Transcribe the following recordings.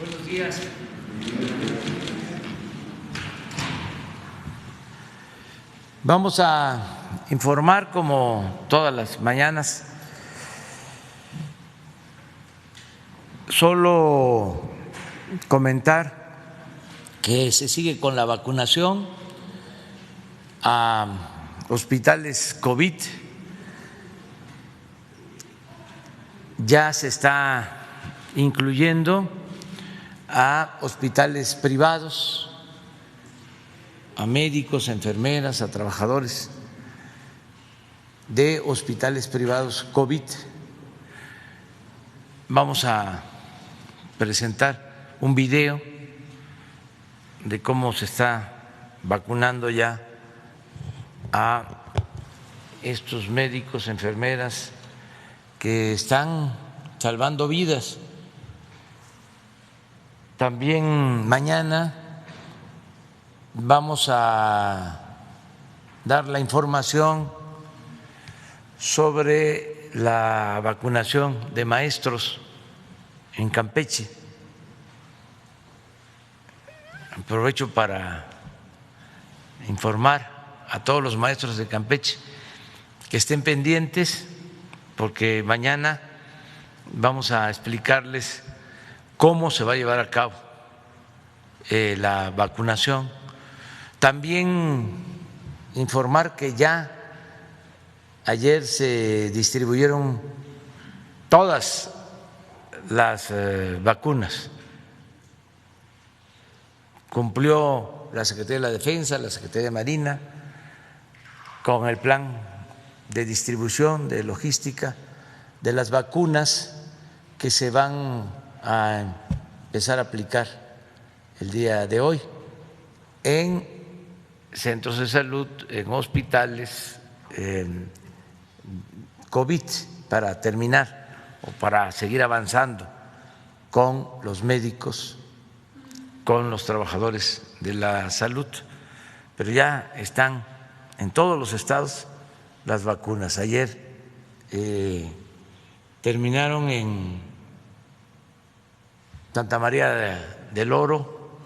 Buenos días. Vamos a informar como todas las mañanas. Solo comentar que se sigue con la vacunación a hospitales COVID. Ya se está incluyendo a hospitales privados, a médicos, a enfermeras, a trabajadores de hospitales privados COVID. Vamos a presentar un video de cómo se está vacunando ya a estos médicos, enfermeras que están salvando vidas. También mañana vamos a dar la información sobre la vacunación de maestros en Campeche. Aprovecho para informar a todos los maestros de Campeche que estén pendientes, porque mañana vamos a explicarles cómo se va a llevar a cabo la vacunación. También informar que ya ayer se distribuyeron todas las vacunas. Cumplió la Secretaría de la Defensa, la Secretaría de Marina, con el plan de distribución, de logística de las vacunas que se van a empezar a aplicar el día de hoy en centros de salud, en hospitales, en COVID, para terminar o para seguir avanzando con los médicos, con los trabajadores de la salud. Pero ya están en todos los estados las vacunas. Ayer terminaron en Santa María del Oro,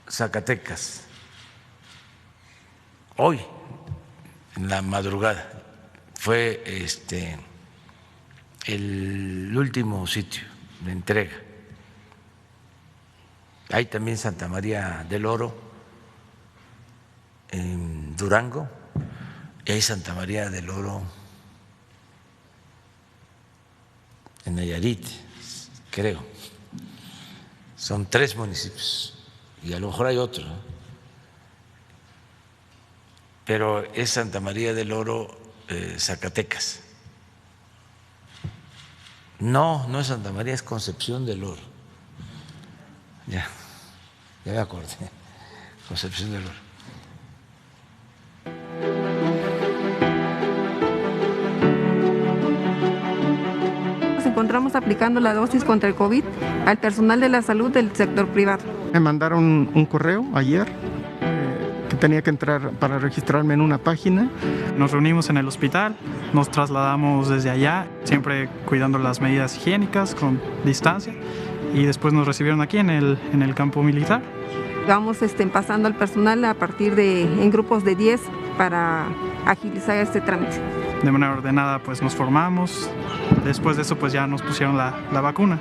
Zacatecas. Hoy, en la madrugada, fue el último sitio de entrega. Hay también Santa María del Oro en Durango y hay Santa María del Oro en Nayarit, creo. Son 3 municipios y a lo mejor hay otro, ¿no? Pero es Santa María del Oro, Zacatecas. No, no es Santa María, es Concepción del Oro. Ya me acordé, Concepción del Oro. Nos encontramos aplicando la dosis contra el COVID al personal de la salud del sector privado. Me mandaron un correo ayer que tenía que entrar para registrarme en una página. Nos reunimos en el hospital, nos trasladamos desde allá, siempre cuidando las medidas higiénicas con distancia, y después nos recibieron aquí en el campo militar. Vamos pasando al personal a partir en grupos de 10 para agilizar este trámite. De manera ordenada pues nos formamos, después de eso pues ya nos pusieron la vacuna.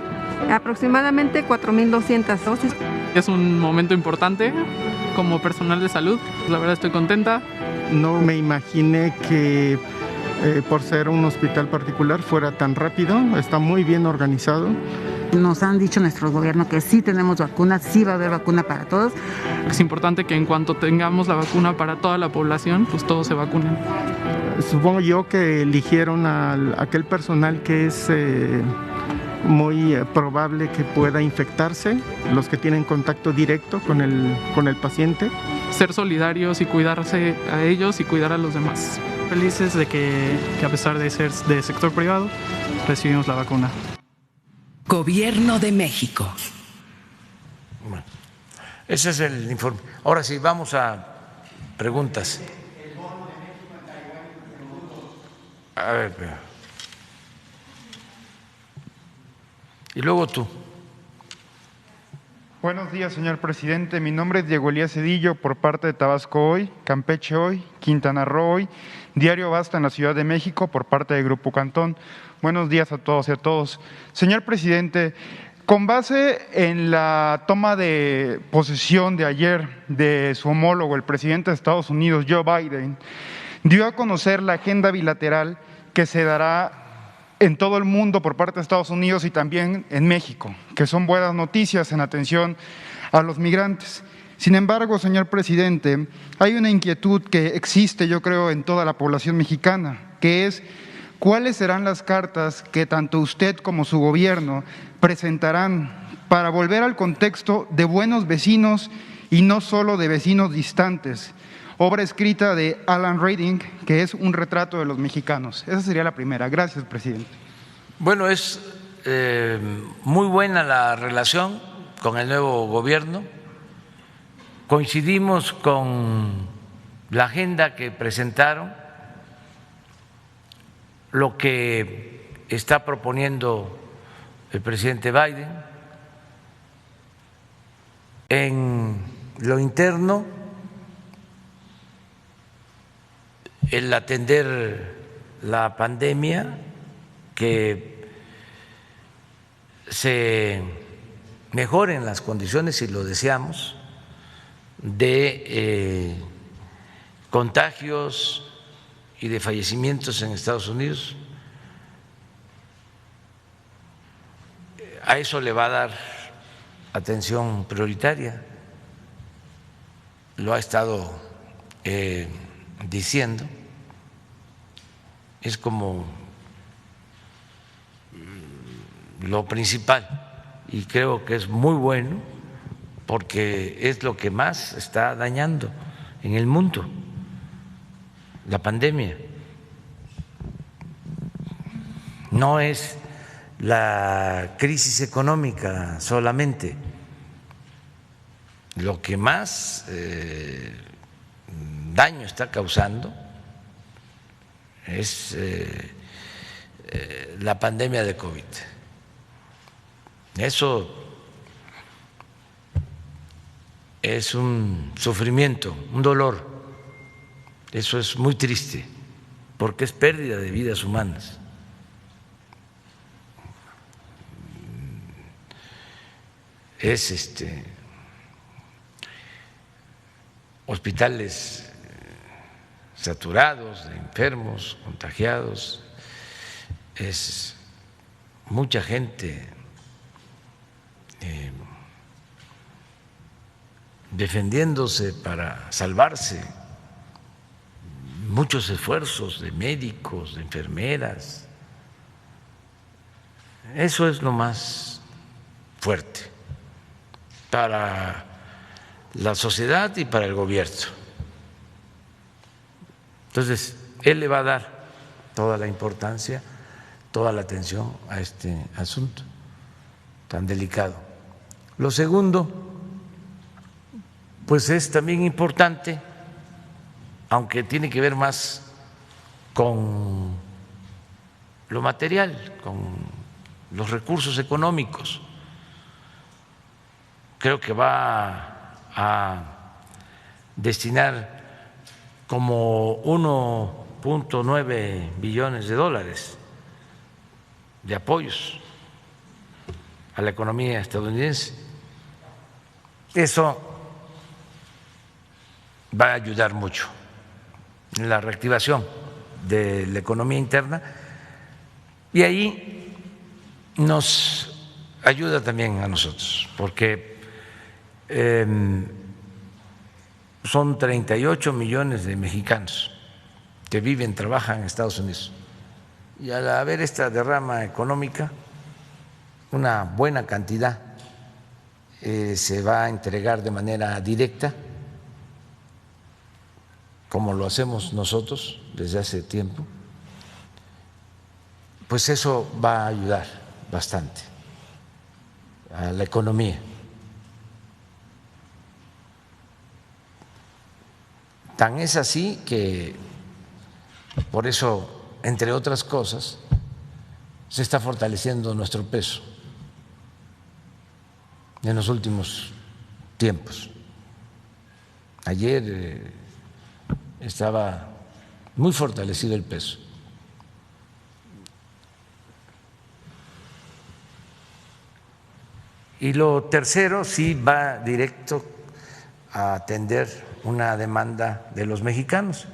Aproximadamente 4.200 dosis. Es un momento importante como personal de salud, la verdad estoy contenta. No me imaginé que por ser un hospital particular fuera tan rápido, está muy bien organizado. Nos han dicho nuestro gobierno que sí tenemos vacunas, sí va a haber vacuna para todos. Es importante que en cuanto tengamos la vacuna para toda la población, pues todos se vacunen. Supongo yo que eligieron a aquel personal que es muy probable que pueda infectarse, los que tienen contacto directo con el paciente. Ser solidarios y cuidarse a ellos y cuidar a los demás. Felices de que a pesar de ser de sector privado, recibimos la vacuna. Gobierno de México. Bueno, ese es el informe. Ahora sí, vamos a preguntas. A ver, Y luego tú. Buenos días, señor presidente. Mi nombre es Diego Elías Cedillo, por parte de Tabasco Hoy, Campeche Hoy, Quintana Roo Hoy, Diario Basta en la Ciudad de México, por parte de Grupo Cantón. Buenos días a todos y a todos. Señor presidente, con base en la toma de posesión de ayer de su homólogo, el presidente de Estados Unidos, Joe Biden, dio a conocer la agenda bilateral que se dará en todo el mundo por parte de Estados Unidos y también en México, que son buenas noticias en atención a los migrantes. Sin embargo, señor presidente, hay una inquietud que existe, yo creo, en toda la población mexicana, que es cuáles serán las cartas que tanto usted como su gobierno presentarán para volver al contexto de buenos vecinos y no solo de vecinos distantes. Obra escrita de Alan Reading, que es un retrato de los mexicanos. Esa sería la primera. Gracias, presidente. Bueno, es muy buena la relación con el nuevo gobierno. Coincidimos con la agenda que presentaron, lo que está proponiendo el presidente Biden. En lo interno, el atender la pandemia, que se mejoren las condiciones, si lo deseamos, de contagios y de fallecimientos en Estados Unidos. A eso le va a dar atención prioritaria, lo ha estado diciendo, es como lo principal y creo que es muy bueno porque es lo que más está dañando en el mundo, la pandemia. No es la crisis económica solamente, lo que más daño está causando es la pandemia de COVID. Eso es un sufrimiento, un dolor. Eso es muy triste porque es pérdida de vidas humanas. Es hospitales saturados de enfermos, contagiados, es mucha gente defendiéndose para salvarse, muchos esfuerzos de médicos, de enfermeras. Eso es lo más fuerte para la sociedad y para el gobierno. Entonces, él le va a dar toda la importancia, toda la atención a este asunto tan delicado. Lo segundo, pues es también importante, aunque tiene que ver más con lo material, con los recursos económicos. Creo que va a destinar como 1.9 billones de dólares de apoyos a la economía estadounidense. Eso va a ayudar mucho en la reactivación de la economía interna y ahí nos ayuda también a nosotros, porque son 38 millones de mexicanos que viven, trabajan en Estados Unidos. Y al haber esta derrama económica, una buena cantidad se va a entregar de manera directa, como lo hacemos nosotros desde hace tiempo, pues eso va a ayudar bastante a la economía. Tan es así que por eso, entre otras cosas, se está fortaleciendo nuestro peso en los últimos tiempos. Ayer estaba muy fortalecido el peso. Y lo tercero sí va directo a atender una demanda de los mexicanos,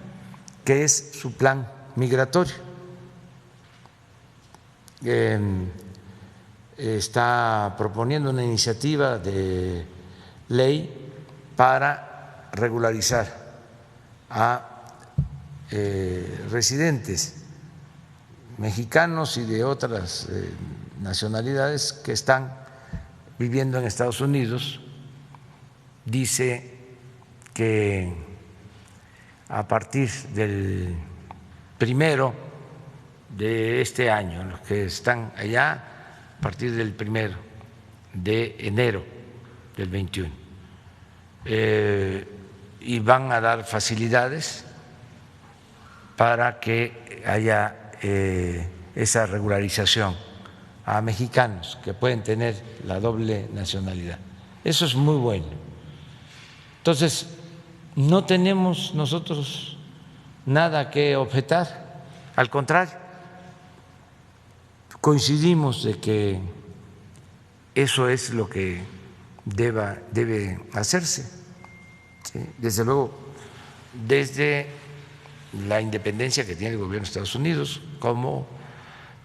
que es su plan migratorio. Está proponiendo una iniciativa de ley para regularizar a residentes mexicanos y de otras nacionalidades que están viviendo en Estados Unidos. Dice que a partir del 1 de este año, los que están allá, a partir del 1 de enero del 21, y van a dar facilidades para que haya esa regularización a mexicanos que pueden tener la doble nacionalidad. Eso es muy bueno. Entonces, no tenemos nosotros nada que objetar, al contrario, coincidimos de que eso es lo que debe hacerse. ¿Sí? Desde luego, desde la independencia que tiene el gobierno de Estados Unidos como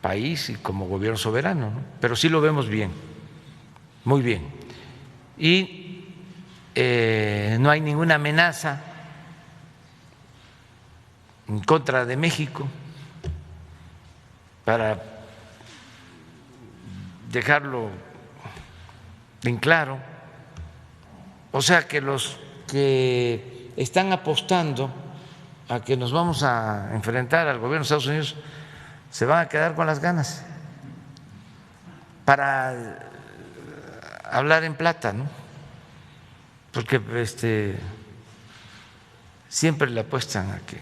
país y como gobierno soberano, ¿no? Pero sí lo vemos bien, muy bien. Y no hay ninguna amenaza en contra de México, para dejarlo en claro. O sea que los que están apostando a que nos vamos a enfrentar al gobierno de Estados Unidos se van a quedar con las ganas para hablar en plata, ¿no? Porque siempre le apuestan a que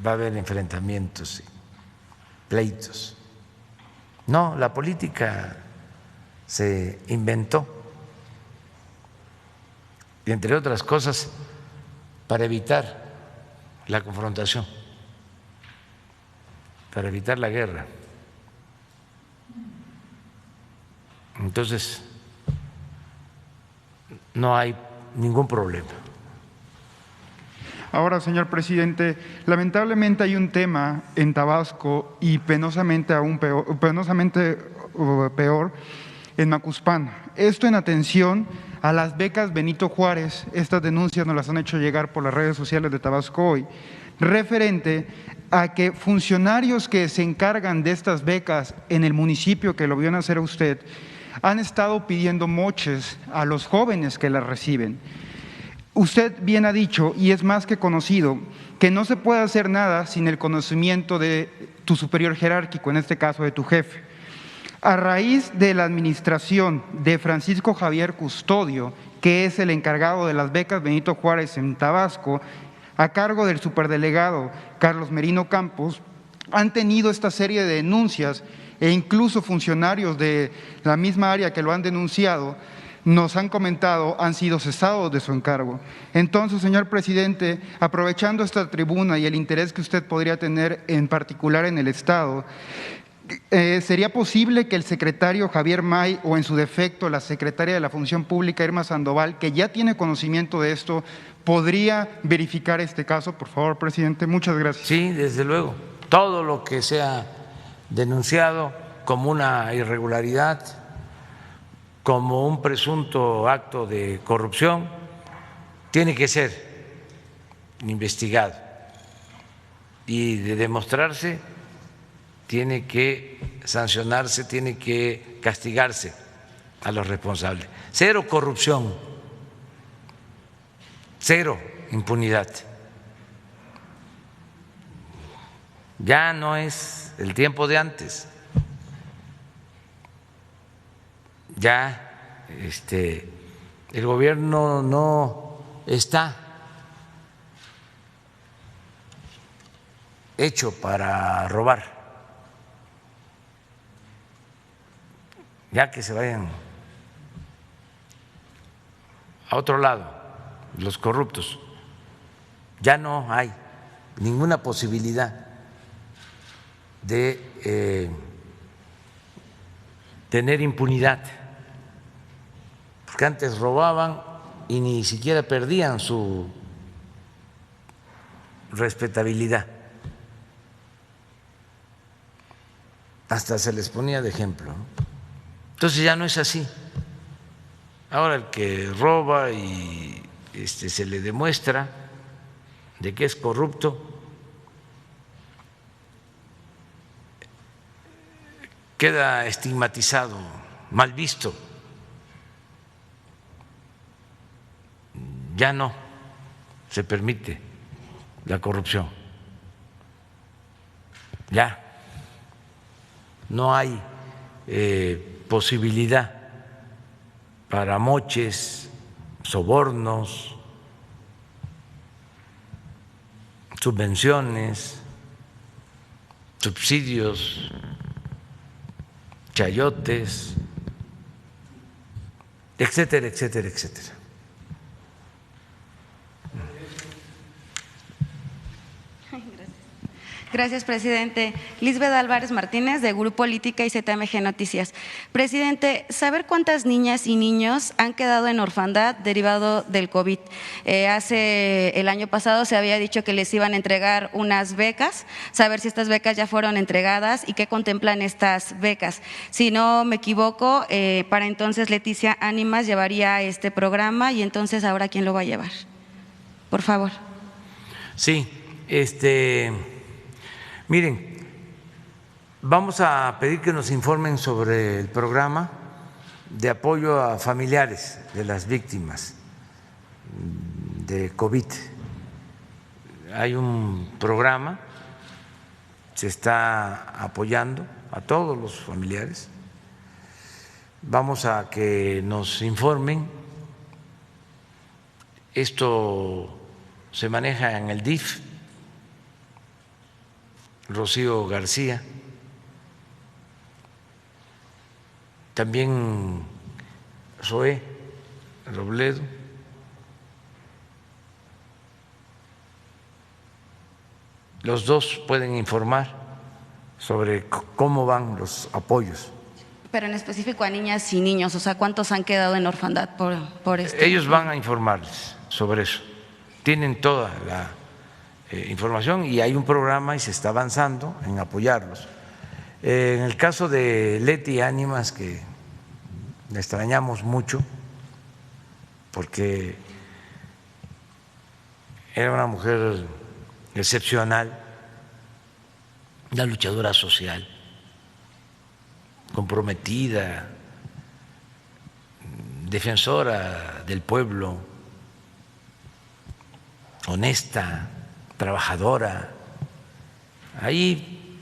va a haber enfrentamientos y pleitos. No, la política se inventó, y entre otras cosas, para evitar la confrontación, para evitar la guerra. Entonces, no hay ningún problema. Ahora, señor presidente, lamentablemente hay un tema en Tabasco y penosamente peor en Macuspán. Esto en atención a las becas Benito Juárez. Estas denuncias nos las han hecho llegar por las redes sociales de Tabasco Hoy, referente a que funcionarios que se encargan de estas becas en el municipio que lo vio nacer a usted han estado pidiendo moches a los jóvenes que las reciben. Usted bien ha dicho, y es más que conocido, que no se puede hacer nada sin el conocimiento de tu superior jerárquico, en este caso de tu jefe. A raíz de la administración de Francisco Javier Custodio, que es el encargado de las becas Benito Juárez en Tabasco, a cargo del superdelegado Carlos Merino Campos, han tenido esta serie de denuncias e incluso funcionarios de la misma área que lo han denunciado nos han comentado han sido cesados de su encargo. Entonces, señor presidente, aprovechando esta tribuna y el interés que usted podría tener en particular en el Estado, ¿sería posible que el secretario Javier May o en su defecto la secretaria de la Función Pública Irma Sandoval, que ya tiene conocimiento de esto, podría verificar este caso? Por favor, presidente, muchas gracias. Sí, desde luego. Todo lo que sea denunciado como una irregularidad, como un presunto acto de corrupción, tiene que ser investigado y de demostrarse tiene que sancionarse, tiene que castigarse a los responsables. Cero corrupción, cero impunidad. Ya no es el tiempo de antes. Ya el gobierno no está hecho para robar. Ya que se vayan a otro lado, los corruptos. Ya no hay ninguna posibilidad de tener impunidad, porque antes robaban y ni siquiera perdían su respetabilidad, hasta se les ponía de ejemplo, ¿no? Entonces ya no es así. Ahora el que roba y se le demuestra de que es corrupto, queda estigmatizado, mal visto. Ya no se permite la corrupción. Ya no hay posibilidad para moches, sobornos, subvenciones, subsidios, chayotes, etcétera, etcétera, etcétera. Gracias, presidente. Lisbeth Álvarez Martínez, de Grupo Política y ZMG Noticias. Presidente, saber cuántas niñas y niños han quedado en orfandad derivado del COVID. El año pasado se había dicho que les iban a entregar unas becas, saber si estas becas ya fueron entregadas y qué contemplan estas becas. Si no me equivoco, para entonces Leticia Ánimas llevaría este programa y entonces ahora ¿quién lo va a llevar? Por favor. Sí, miren, vamos a pedir que nos informen sobre el programa de apoyo a familiares de las víctimas de COVID. Hay un programa, se está apoyando a todos los familiares. Vamos a que nos informen. Esto se maneja en el DIF. Rocío García, también Zoé Robledo, los dos pueden informar sobre cómo van los apoyos. Pero en específico a niñas y niños, o sea, ¿cuántos han quedado en orfandad por esto? Ellos van a informarles sobre eso, tienen toda la información y hay un programa y se está avanzando en apoyarlos. En el caso de Leti Ánimas, que la extrañamos mucho porque era una mujer excepcional, una luchadora social, comprometida, defensora del pueblo, honesta, trabajadora. Ahí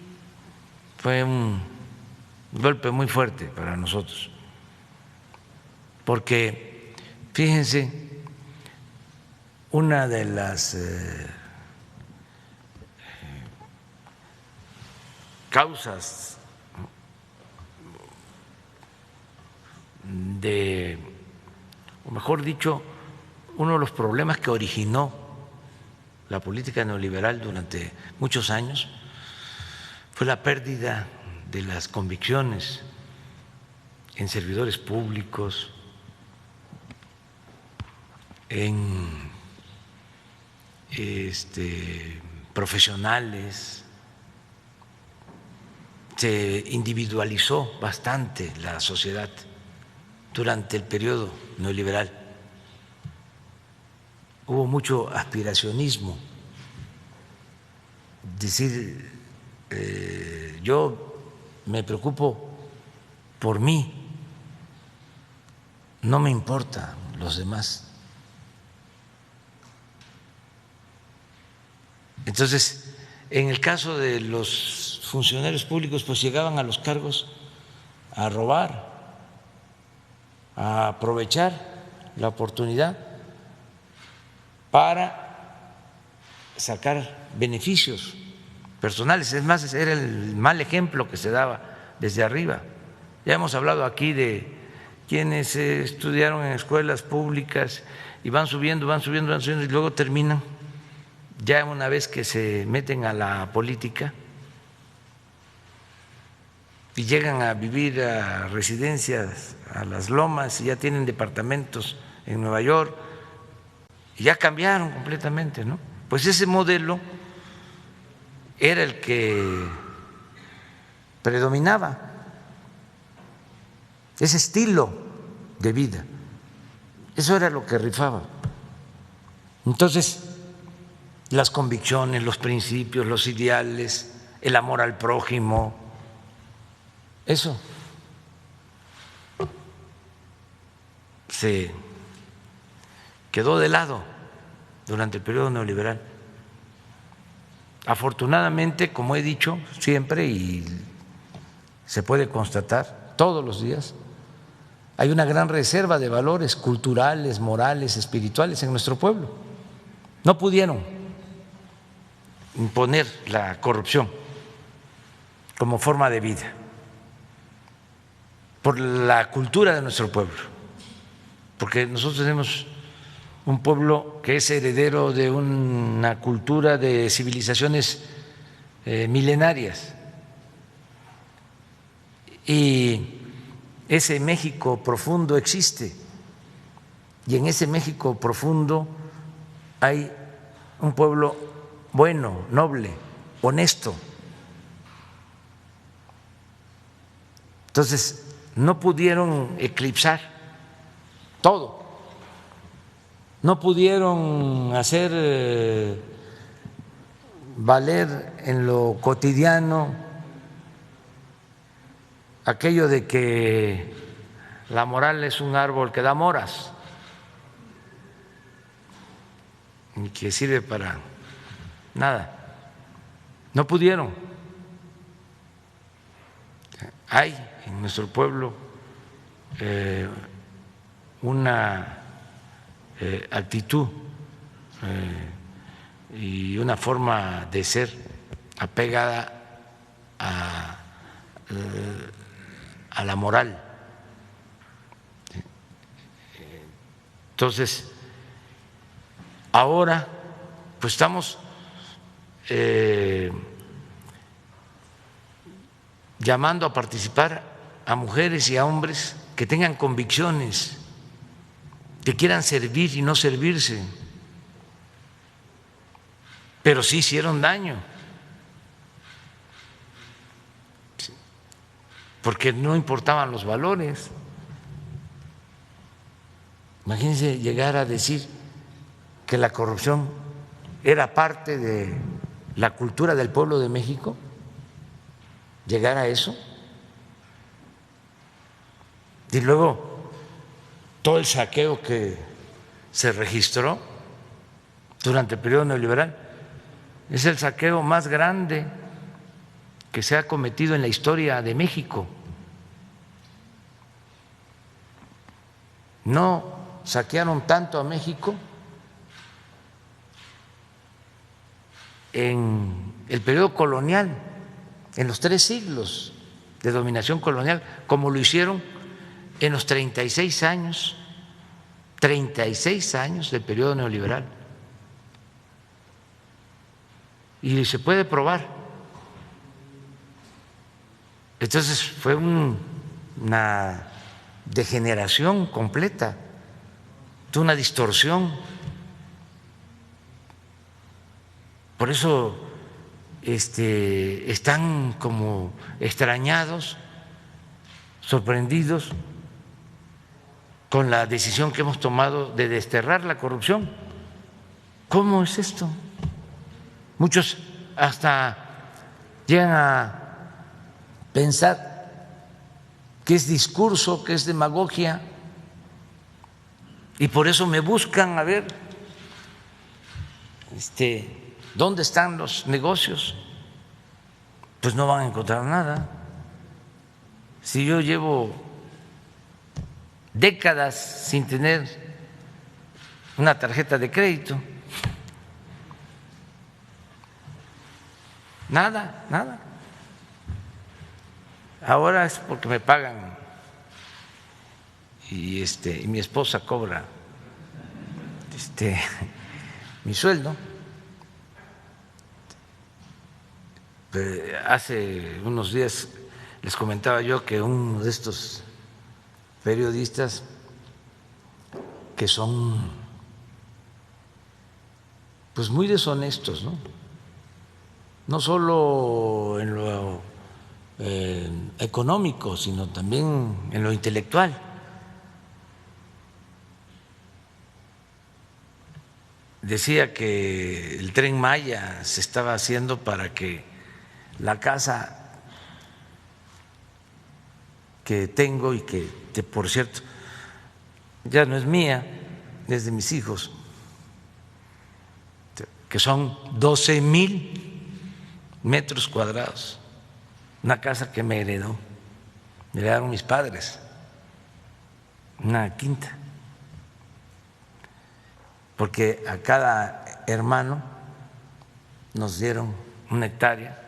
fue un golpe muy fuerte para nosotros, porque fíjense, una de las causas o mejor dicho, uno de los problemas que originó la política neoliberal durante muchos años fue la pérdida de las convicciones en servidores públicos, en profesionales. Se individualizó bastante la sociedad durante el periodo neoliberal. Hubo mucho aspiracionismo, decir, yo me preocupo por mí, no me importa los demás. Entonces, en el caso de los funcionarios públicos, pues llegaban a los cargos a robar, a aprovechar la oportunidad para sacar beneficios personales. Es más, era el mal ejemplo que se daba desde arriba. Ya hemos hablado aquí de quienes estudiaron en escuelas públicas y van subiendo, y luego terminan, ya una vez que se meten a la política y llegan a vivir a residencias, a las Lomas, y ya tienen departamentos en Nueva York, y ya cambiaron completamente, ¿no? Pues ese modelo era el que predominaba, ese estilo de vida, eso era lo que rifaba. Entonces, las convicciones, los principios, los ideales, el amor al prójimo, eso se quedó de lado durante el periodo neoliberal. Afortunadamente, como he dicho siempre y se puede constatar todos los días, hay una gran reserva de valores culturales, morales, espirituales en nuestro pueblo. No pudieron imponer la corrupción como forma de vida por la cultura de nuestro pueblo, porque nosotros tenemos un pueblo que es heredero de una cultura de civilizaciones milenarias, y ese México profundo existe, y en ese México profundo hay un pueblo bueno, noble, honesto. Entonces, no pudieron eclipsar todo, no pudieron hacer valer en lo cotidiano aquello de que la moral es un árbol que da moras y que sirve para nada. No pudieron. Hay en nuestro pueblo una actitud y una forma de ser apegada a la moral. Entonces, ahora pues estamos llamando a participar a mujeres y a hombres que tengan convicciones, que quieran servir y no servirse, pero sí hicieron daño, porque no importaban los valores. Imagínense llegar a decir que la corrupción era parte de la cultura del pueblo de México, llegar a eso, y luego todo el saqueo que se registró durante el periodo neoliberal es el saqueo más grande que se ha cometido en la historia de México. No saquearon tanto a México en el periodo colonial, en los 3 siglos de dominación colonial, como lo hicieron en los 36 años del periodo neoliberal. Y se puede probar. Entonces fue una degeneración completa, una distorsión. Por eso están como extrañados, sorprendidos con la decisión que hemos tomado de desterrar la corrupción. ¿Cómo es esto? Muchos hasta llegan a pensar que es discurso, que es demagogia, y por eso me buscan a ver ¿dónde están los negocios? Pues no van a encontrar nada. Si yo llevo décadas sin tener una tarjeta de crédito, nada. Ahora es porque me pagan y mi esposa cobra mi sueldo. Hace unos días les comentaba yo que uno de estos periodistas que son pues muy deshonestos, no solo en lo económico, sino también en lo intelectual. Decía que el Tren Maya se estaba haciendo para que la casa que tengo y que por cierto ya no es mía, es de mis hijos, que son 12,000 metros cuadrados, una casa que me heredaron mis padres, una quinta, porque a cada hermano nos dieron 1 hectárea.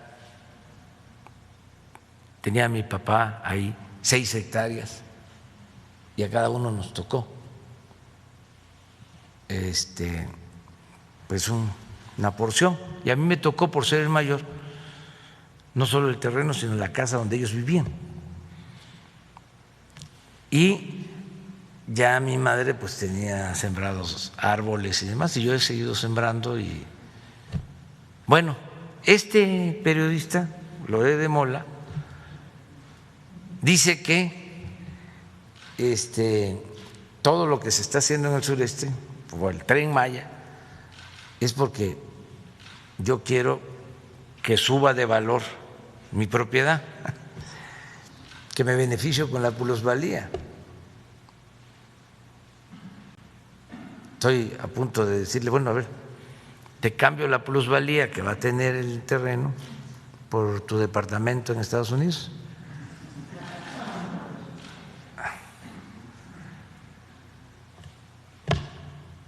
Tenía mi papá ahí 6 hectáreas y a cada uno nos tocó pues una porción, y a mí me tocó, por ser el mayor, no solo el terreno sino la casa donde ellos vivían. Y ya mi madre pues tenía sembrados árboles y demás, y yo he seguido sembrando. Y bueno, este periodista, Loret de Mola, dice que todo lo que se está haciendo en el sureste por el Tren Maya es porque yo quiero que suba de valor mi propiedad, que me beneficio con la plusvalía. Estoy a punto de decirle, bueno, a ver, te cambio la plusvalía que va a tener el terreno por tu departamento en Estados Unidos.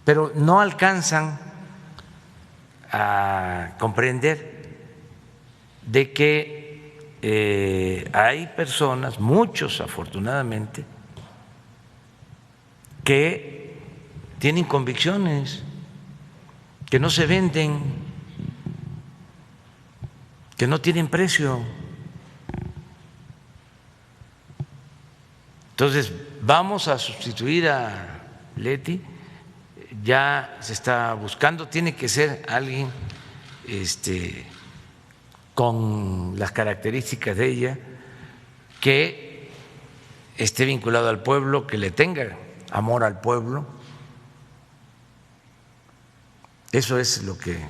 Pero no alcanzan a comprender de que hay personas, muchos afortunadamente, que tienen convicciones, que no se venden, que no tienen precio. Entonces, vamos a sustituir a Leti. Ya se está buscando, tiene que ser alguien con las características de ella, que esté vinculado al pueblo, que le tenga amor al pueblo. Eso es lo que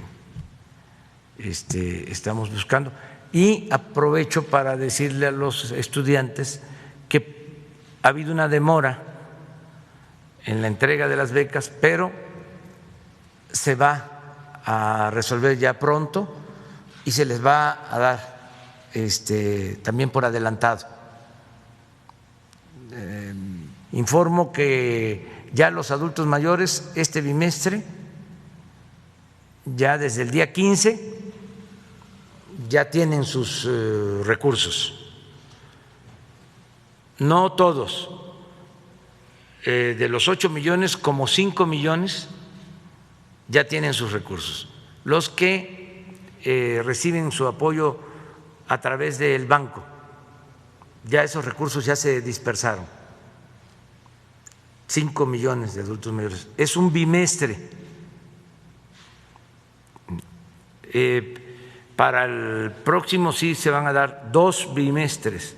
estamos buscando. Y aprovecho para decirle a los estudiantes que ha habido una demora en la entrega de las becas, pero se va a resolver ya pronto y se les va a dar también por adelantado. Informo que ya los adultos mayores este bimestre, ya desde el día 15, ya tienen sus recursos. No todos. De los 8 millones, como 5 millones ya tienen sus recursos. Los que reciben su apoyo a través del banco, ya esos recursos ya se dispersaron. 5 millones de adultos mayores. Es un bimestre. Para el próximo sí se van a dar 2 bimestres,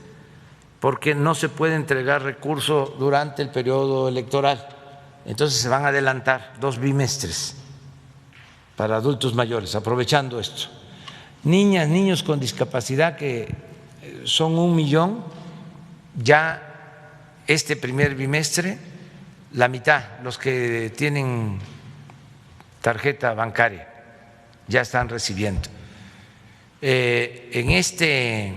porque no se puede entregar recurso durante el periodo electoral. Entonces se van a adelantar 2 bimestres para adultos mayores, aprovechando esto. Niñas, niños con discapacidad, que son 1 millón, ya este primer bimestre, la mitad, los que tienen tarjeta bancaria, ya están recibiendo. En este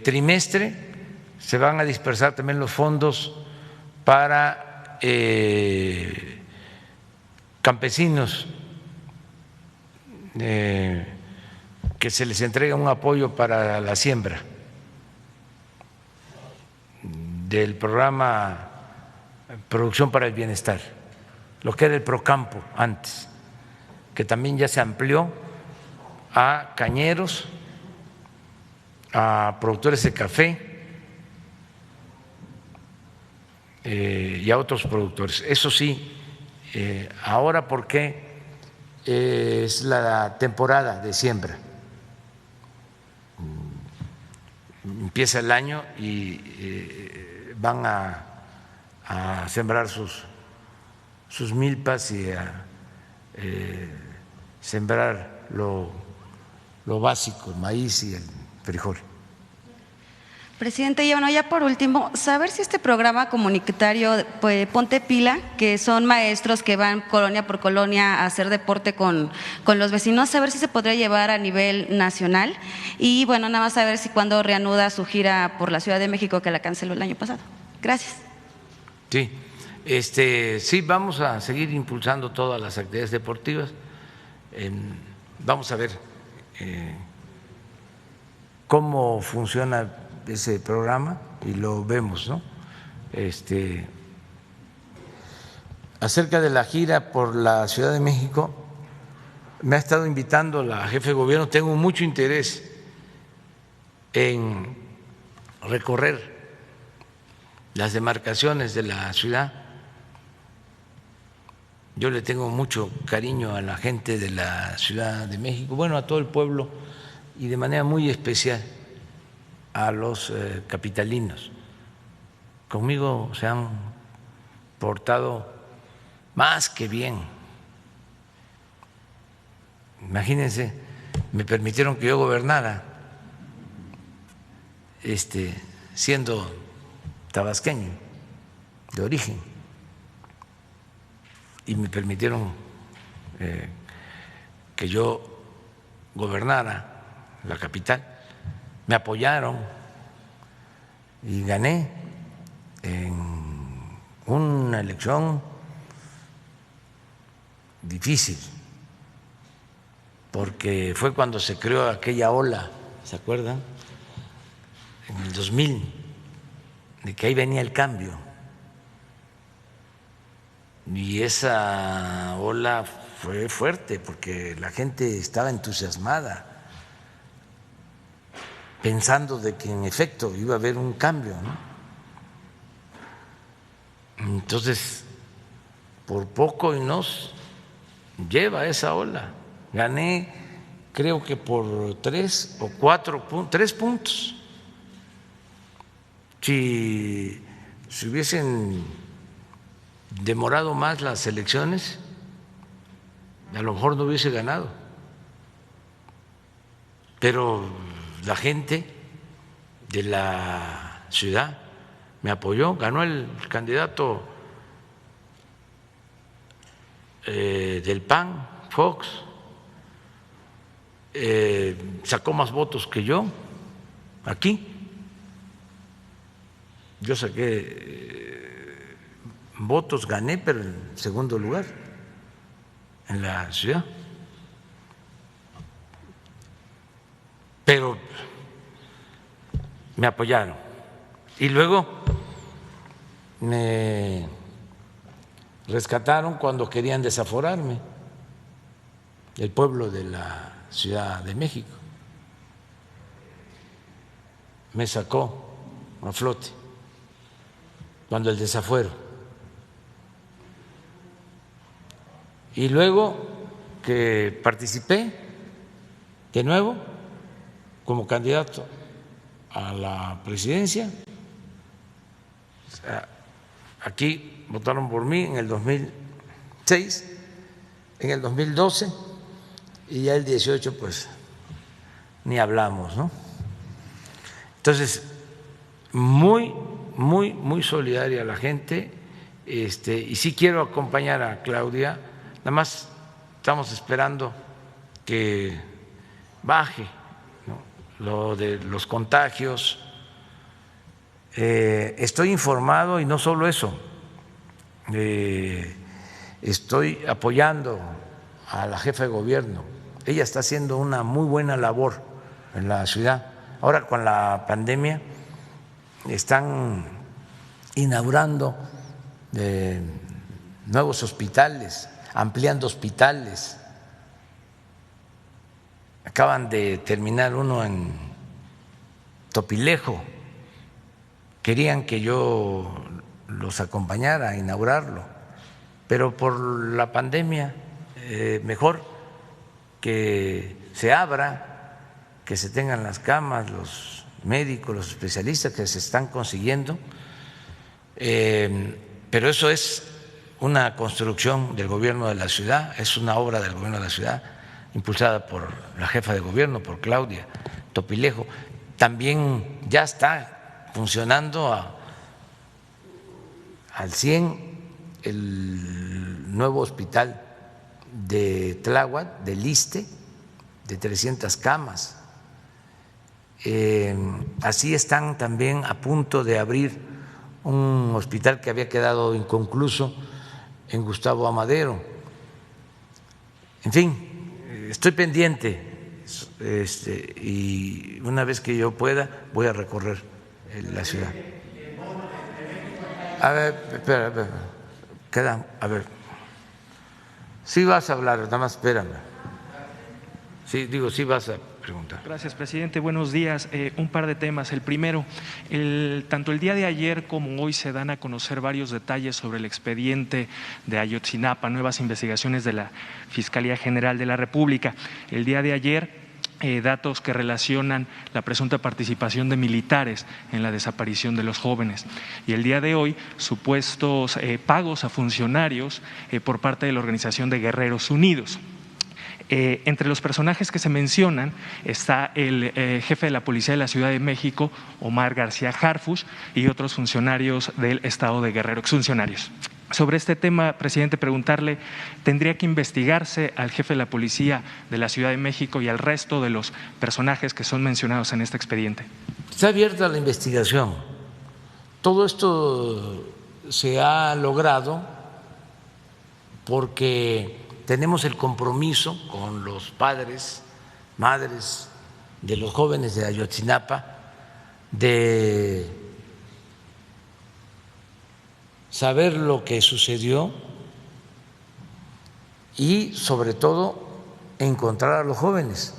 trimestre se van a dispersar también los fondos para campesinos, que se les entrega un apoyo para la siembra del programa Producción para el Bienestar, lo que era el Procampo antes, que también ya se amplió a cañeros, a productores de café y a otros productores. Eso sí, ahora porque es la temporada de siembra, empieza el año y van a sembrar sus milpas y a sembrar lo básico, el maíz y el frijol. Presidente, y bueno, ya por último, saber si este programa comunitario pues, Ponte Pila, que son maestros que van colonia por colonia a hacer deporte con los vecinos, saber si se podría llevar a nivel nacional y bueno, nada más saber si cuándo reanuda su gira por la Ciudad de México que la canceló el año pasado. Gracias. Sí, sí, vamos a seguir impulsando todas las actividades deportivas. Vamos a ver cómo funciona ese programa y lo vemos, ¿no? Acerca de la gira por la Ciudad de México, me ha estado invitando la jefe de gobierno. Tengo mucho interés en recorrer las demarcaciones de la ciudad. Yo le tengo mucho cariño a la gente de la Ciudad de México, bueno, a todo el pueblo y de manera muy especial a los capitalinos. Conmigo se han portado más que bien. Imagínense, me permitieron que yo gobernara, siendo tabasqueño de origen, y me permitieron que yo gobernara la capital. Me apoyaron y gané en una elección difícil, porque fue cuando se creó aquella ola, ¿se acuerdan? En el 2000, de que ahí venía el cambio. Y esa ola fue fuerte porque la gente estaba entusiasmada, pensando de que en efecto iba a haber un cambio, ¿no? Entonces, por poco y nos lleva esa ola. Gané, creo que por 3 o 4 puntos, 3 puntos. Si hubiesen demorado más las elecciones, a lo mejor no hubiese ganado. Pero la gente de la ciudad me apoyó, ganó el candidato del PAN, Fox, sacó más votos que yo aquí. Yo saqué votos, gané, pero en segundo lugar en la ciudad. Pero me apoyaron y luego me rescataron cuando querían desaforarme el pueblo de la Ciudad de México. Me sacó a flote cuando el desafuero. Y luego que participé de nuevo como candidato a la presidencia, aquí votaron por mí en el 2006, en el 2012 y ya el 18 pues ni hablamos, ¿no? Entonces, muy solidaria la gente, y sí quiero acompañar a Claudia, nada más estamos esperando que baje, ¿no?, lo de los contagios. Estoy informado y no solo eso, estoy apoyando a la jefa de gobierno. Ella está haciendo una muy buena labor en la ciudad. Ahora con la pandemia están inaugurando nuevos hospitales, ampliando hospitales. Acaban de terminar uno en Topilejo. Querían que yo los acompañara a inaugurarlo, pero por la pandemia mejor que se abra, que se tengan las camas, los médicos, los especialistas que se están consiguiendo, pero eso es una construcción del gobierno de la ciudad, es una obra del gobierno de la ciudad, impulsada por la jefa de gobierno, por Claudia Topilejo. También ya está funcionando al 100 el nuevo hospital de Tláhuac, del ISSSTE, de 300 camas. Así están también a punto de abrir un hospital que había quedado inconcluso en Gustavo Amadero. En fin, estoy pendiente y una vez que yo pueda voy a recorrer la ciudad. A ver, espera, queda, a ver. Sí vas a hablar, nada más espérame. Sí, digo, sí vas a preguntar. Gracias, presidente. Buenos días. Un par de temas. El primero, tanto el día de ayer como hoy se dan a conocer varios detalles sobre el expediente de Ayotzinapa, nuevas investigaciones de la Fiscalía General de la República. El día de ayer, datos que relacionan la presunta participación de militares en la desaparición de los jóvenes. Y el día de hoy, supuestos pagos a funcionarios por parte de la Organización de Guerreros Unidos. Entre los personajes que se mencionan está el jefe de la Policía de la Ciudad de México, Omar García Harfuch, y otros funcionarios del Estado de Guerrero, exfuncionarios. Sobre este tema, presidente, preguntarle, ¿tendría que investigarse al jefe de la Policía de la Ciudad de México y al resto de los personajes que son mencionados en este expediente? Está abierta la investigación. Todo esto se ha logrado porque tenemos el compromiso con los padres, madres de los jóvenes de Ayotzinapa de saber lo que sucedió y, sobre todo, encontrar a los jóvenes.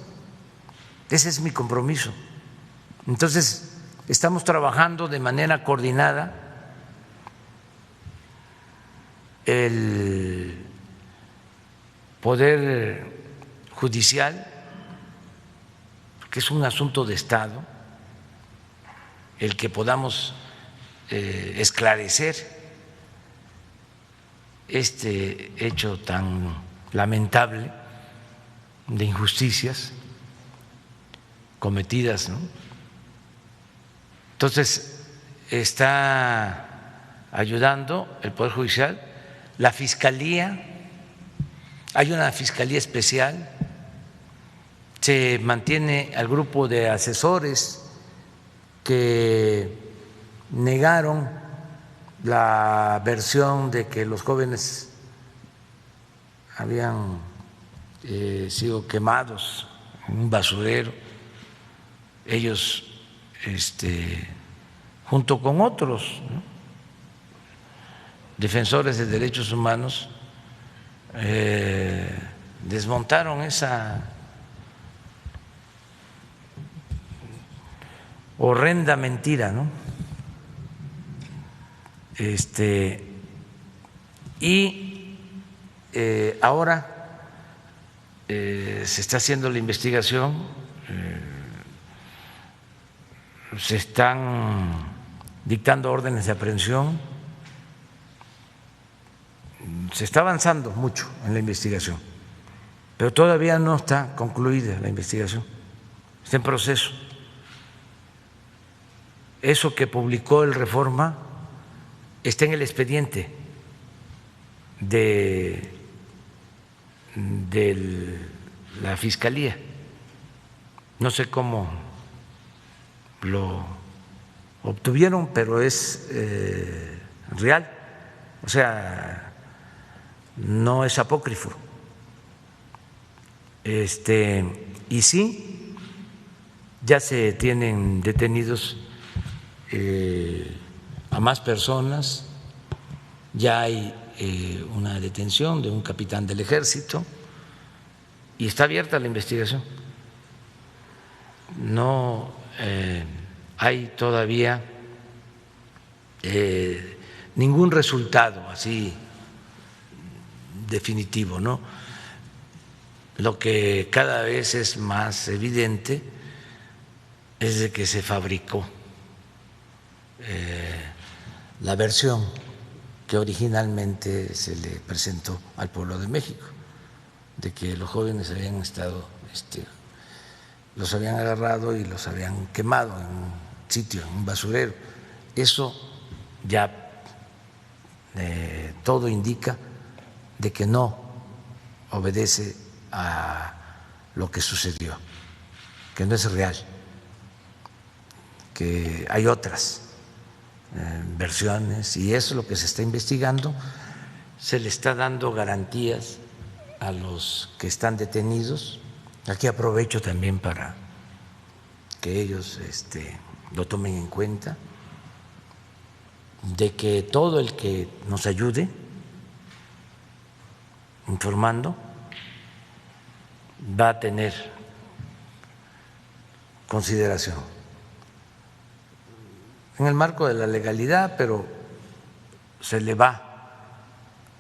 Ese es mi compromiso. Entonces, estamos trabajando de manera coordinada. El Poder Judicial, que es un asunto de Estado, el que podamos esclarecer este hecho tan lamentable de injusticias cometidas, ¿no? Entonces, está ayudando el Poder Judicial, la Fiscalía. Hay una fiscalía especial, se mantiene al grupo de asesores que negaron la versión de que los jóvenes habían sido quemados en un basurero. Ellos, junto con otros, ¿no?, defensores de derechos humanos, desmontaron esa horrenda mentira, ¿no? Y ahora se está haciendo la investigación, se están dictando órdenes de aprehensión. Se está avanzando mucho en la investigación, pero todavía no está concluida la investigación, está en proceso. Eso que publicó el Reforma está en el expediente de la Fiscalía. No sé cómo lo obtuvieron, pero es real, o sea, no es apócrifo. Y sí, ya se tienen detenidos a más personas, ya hay una detención de un capitán del ejército y está abierta la investigación. No hay todavía ningún resultado así definitivo, ¿no? Lo que cada vez es más evidente es de que se fabricó la versión que originalmente se le presentó al pueblo de México, de que los jóvenes habían estado, los habían agarrado y los habían quemado en un sitio, en un basurero. Eso ya todo indica de que no obedece a lo que sucedió, que no es real, que hay otras versiones, y eso es lo que se está investigando. Se le está dando garantías a los que están detenidos. Aquí aprovecho también para que ellos lo tomen en cuenta, de que todo el que nos ayude informando va a tener consideración en el marco de la legalidad, pero se le va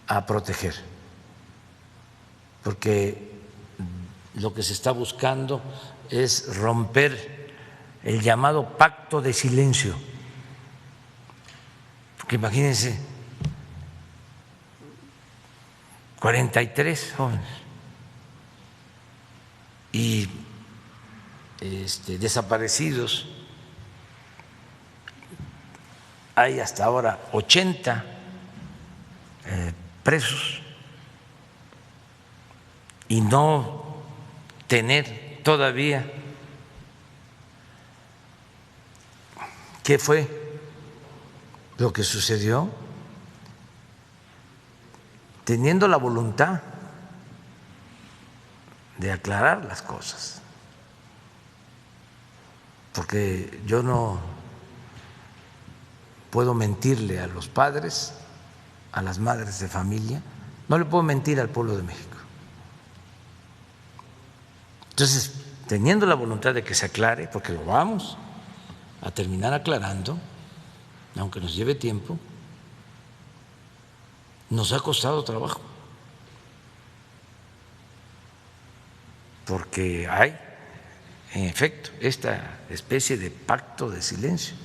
a proteger, porque lo que se está buscando es romper el llamado pacto de silencio. Porque imagínense, 43 jóvenes y desaparecidos. Hay hasta ahora 80 presos, y no tener todavía qué fue lo que sucedió, teniendo la voluntad de aclarar las cosas, porque yo no puedo mentirle a los padres, a las madres de familia, no le puedo mentir al pueblo de México. Entonces, teniendo la voluntad de que se aclare, porque lo vamos a terminar aclarando, aunque nos lleve tiempo, nos ha costado trabajo, porque hay, en efecto, esta especie de pacto de silencio.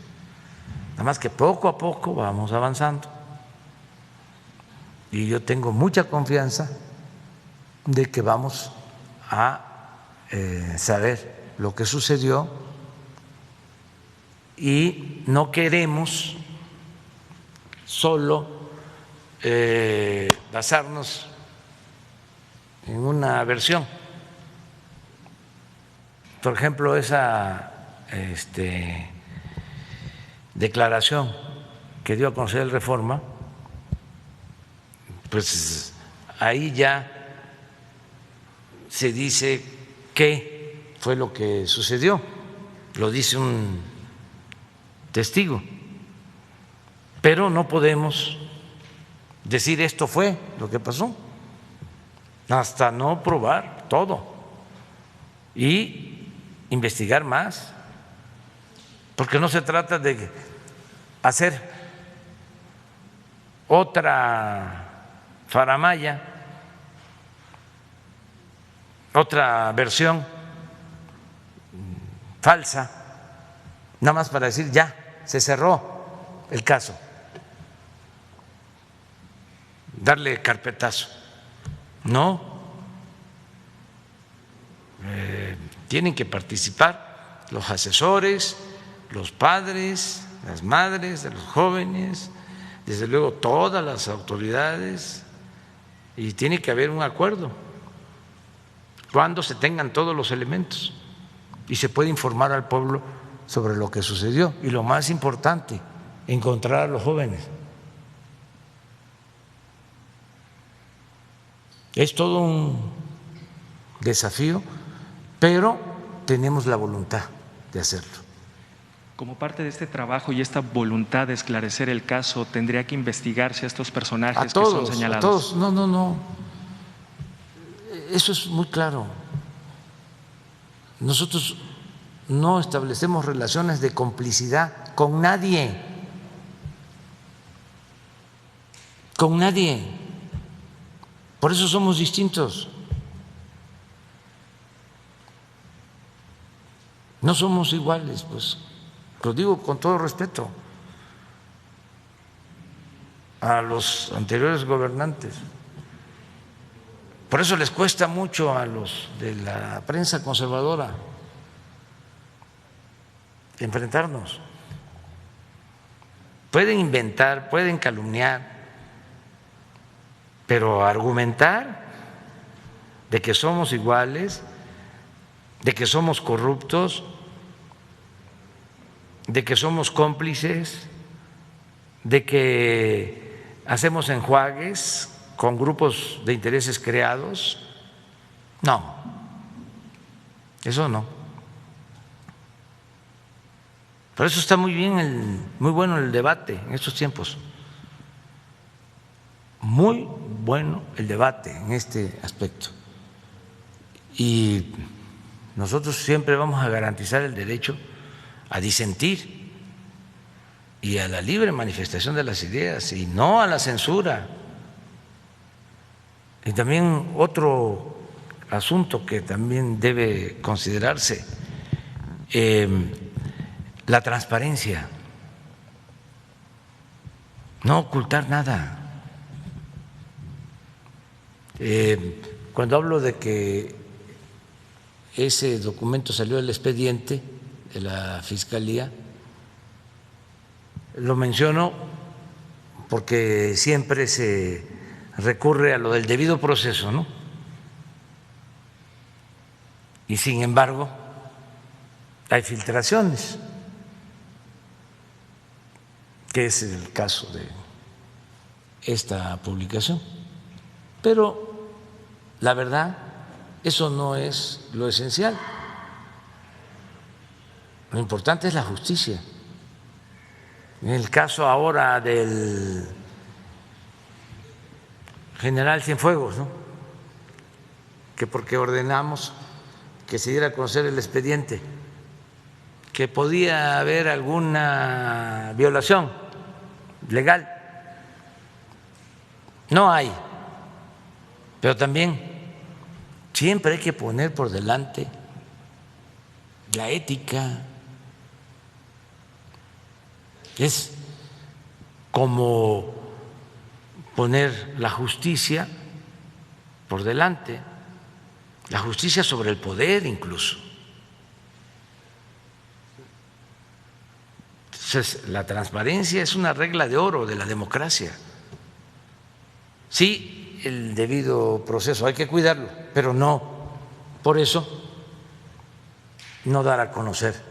Nada más que poco a poco vamos avanzando, y yo tengo mucha confianza de que vamos a saber lo que sucedió, y no queremos solo basarnos en una versión. Por ejemplo, esa declaración que dio a conocer el Reforma, pues ahí ya se dice qué fue lo que sucedió, lo dice un testigo, pero no podemos decir esto fue lo que pasó hasta no probar todo y investigar más, porque no se trata de hacer otra faramalla, otra versión falsa, nada más para decir ya se cerró el caso, darle carpetazo. No, tienen que participar los asesores, los padres, las madres de los jóvenes, desde luego todas las autoridades, y tiene que haber un acuerdo cuando se tengan todos los elementos y se puede informar al pueblo sobre lo que sucedió. Y lo más importante, encontrar a los jóvenes. Es todo un desafío, pero tenemos la voluntad de hacerlo. como parte de este trabajo y esta voluntad de esclarecer el caso, tendría que investigarse a estos personajes que son señalados. A todos, no. Eso es muy claro. Nosotros no establecemos relaciones de complicidad con nadie. Con nadie. Por eso somos distintos. No somos iguales, pues. Lo digo con todo respeto a los anteriores gobernantes. Por eso les cuesta mucho a los de la prensa conservadora enfrentarnos. Pueden inventar, pueden calumniar, pero argumentar de que somos iguales, de que somos corruptos, de que somos cómplices, de que hacemos enjuagues con grupos de intereses creados, no, eso no. Por eso está muy bien, muy bueno el debate en estos tiempos, muy bueno el debate en este aspecto. Y nosotros siempre vamos a garantizar el derecho a disentir y a la libre manifestación de las ideas y no a la censura. Y también otro asunto que también debe considerarse, la transparencia, no ocultar nada. Cuando hablo de que ese documento salió del expediente de la Fiscalía, lo menciono porque siempre se recurre a lo del debido proceso, ¿no? Y sin embargo, hay filtraciones, que es el caso de esta publicación. Pero la verdad, eso no es lo esencial. Lo importante es la justicia. En el caso ahora del general Cienfuegos, ¿no?, que porque ordenamos que se diera a conocer el expediente, que podía haber alguna violación legal. No hay, pero también siempre hay que poner por delante la ética. Es como poner la justicia por delante, la justicia sobre el poder incluso. Entonces, la transparencia es una regla de oro de la democracia. Sí, el debido proceso hay que cuidarlo, pero no por eso no dar a conocer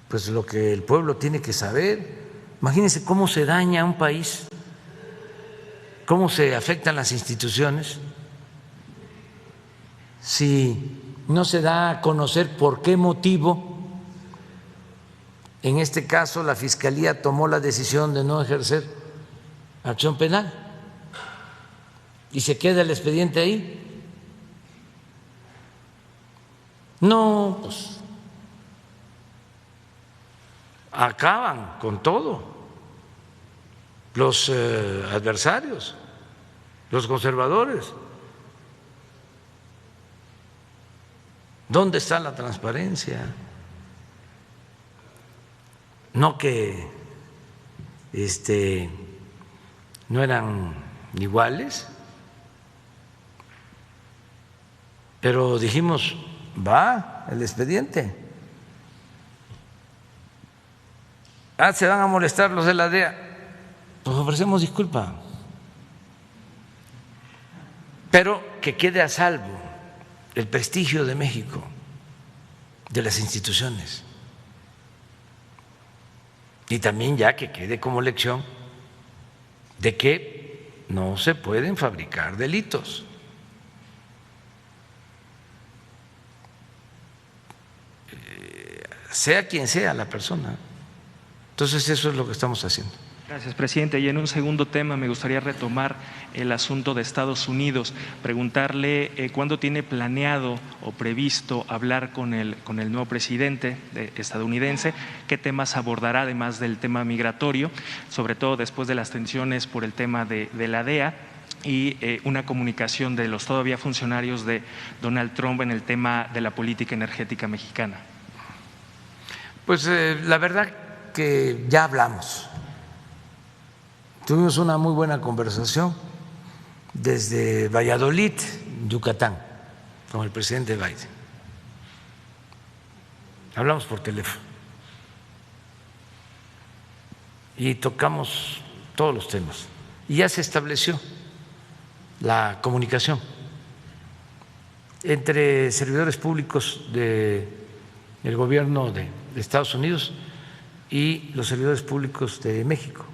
pues lo que el pueblo tiene que saber. Imagínense cómo se daña un país, cómo se afectan las instituciones si no se da a conocer por qué motivo. En este caso, la Fiscalía tomó la decisión de no ejercer acción penal y se queda el expediente ahí. No, pues acaban con todo los adversarios, los conservadores. ¿Dónde está la transparencia? No que no eran iguales, pero dijimos, va el expediente. Se van a molestar los de la DEA, pues ofrecemos disculpa, pero que quede a salvo el prestigio de México, de las instituciones, y también ya que quede como lección de que no se pueden fabricar delitos. sea quien sea la persona. Entonces eso es lo que estamos haciendo. Gracias, presidente. Y en un segundo tema me gustaría retomar el asunto de Estados Unidos, preguntarle cuándo tiene planeado o previsto hablar con el nuevo presidente estadounidense, qué temas abordará además del tema migratorio, sobre todo después de las tensiones por el tema de la DEA y una comunicación de los todavía funcionarios de Donald Trump en el tema de la política energética mexicana. Pues la verdad que ya hablamos. Tuvimos una muy buena conversación desde Valladolid, Yucatán, con el presidente Biden. Hablamos por teléfono y tocamos todos los temas. Y ya se estableció la comunicación entre servidores públicos del gobierno de Estados Unidos y los servidores públicos de México.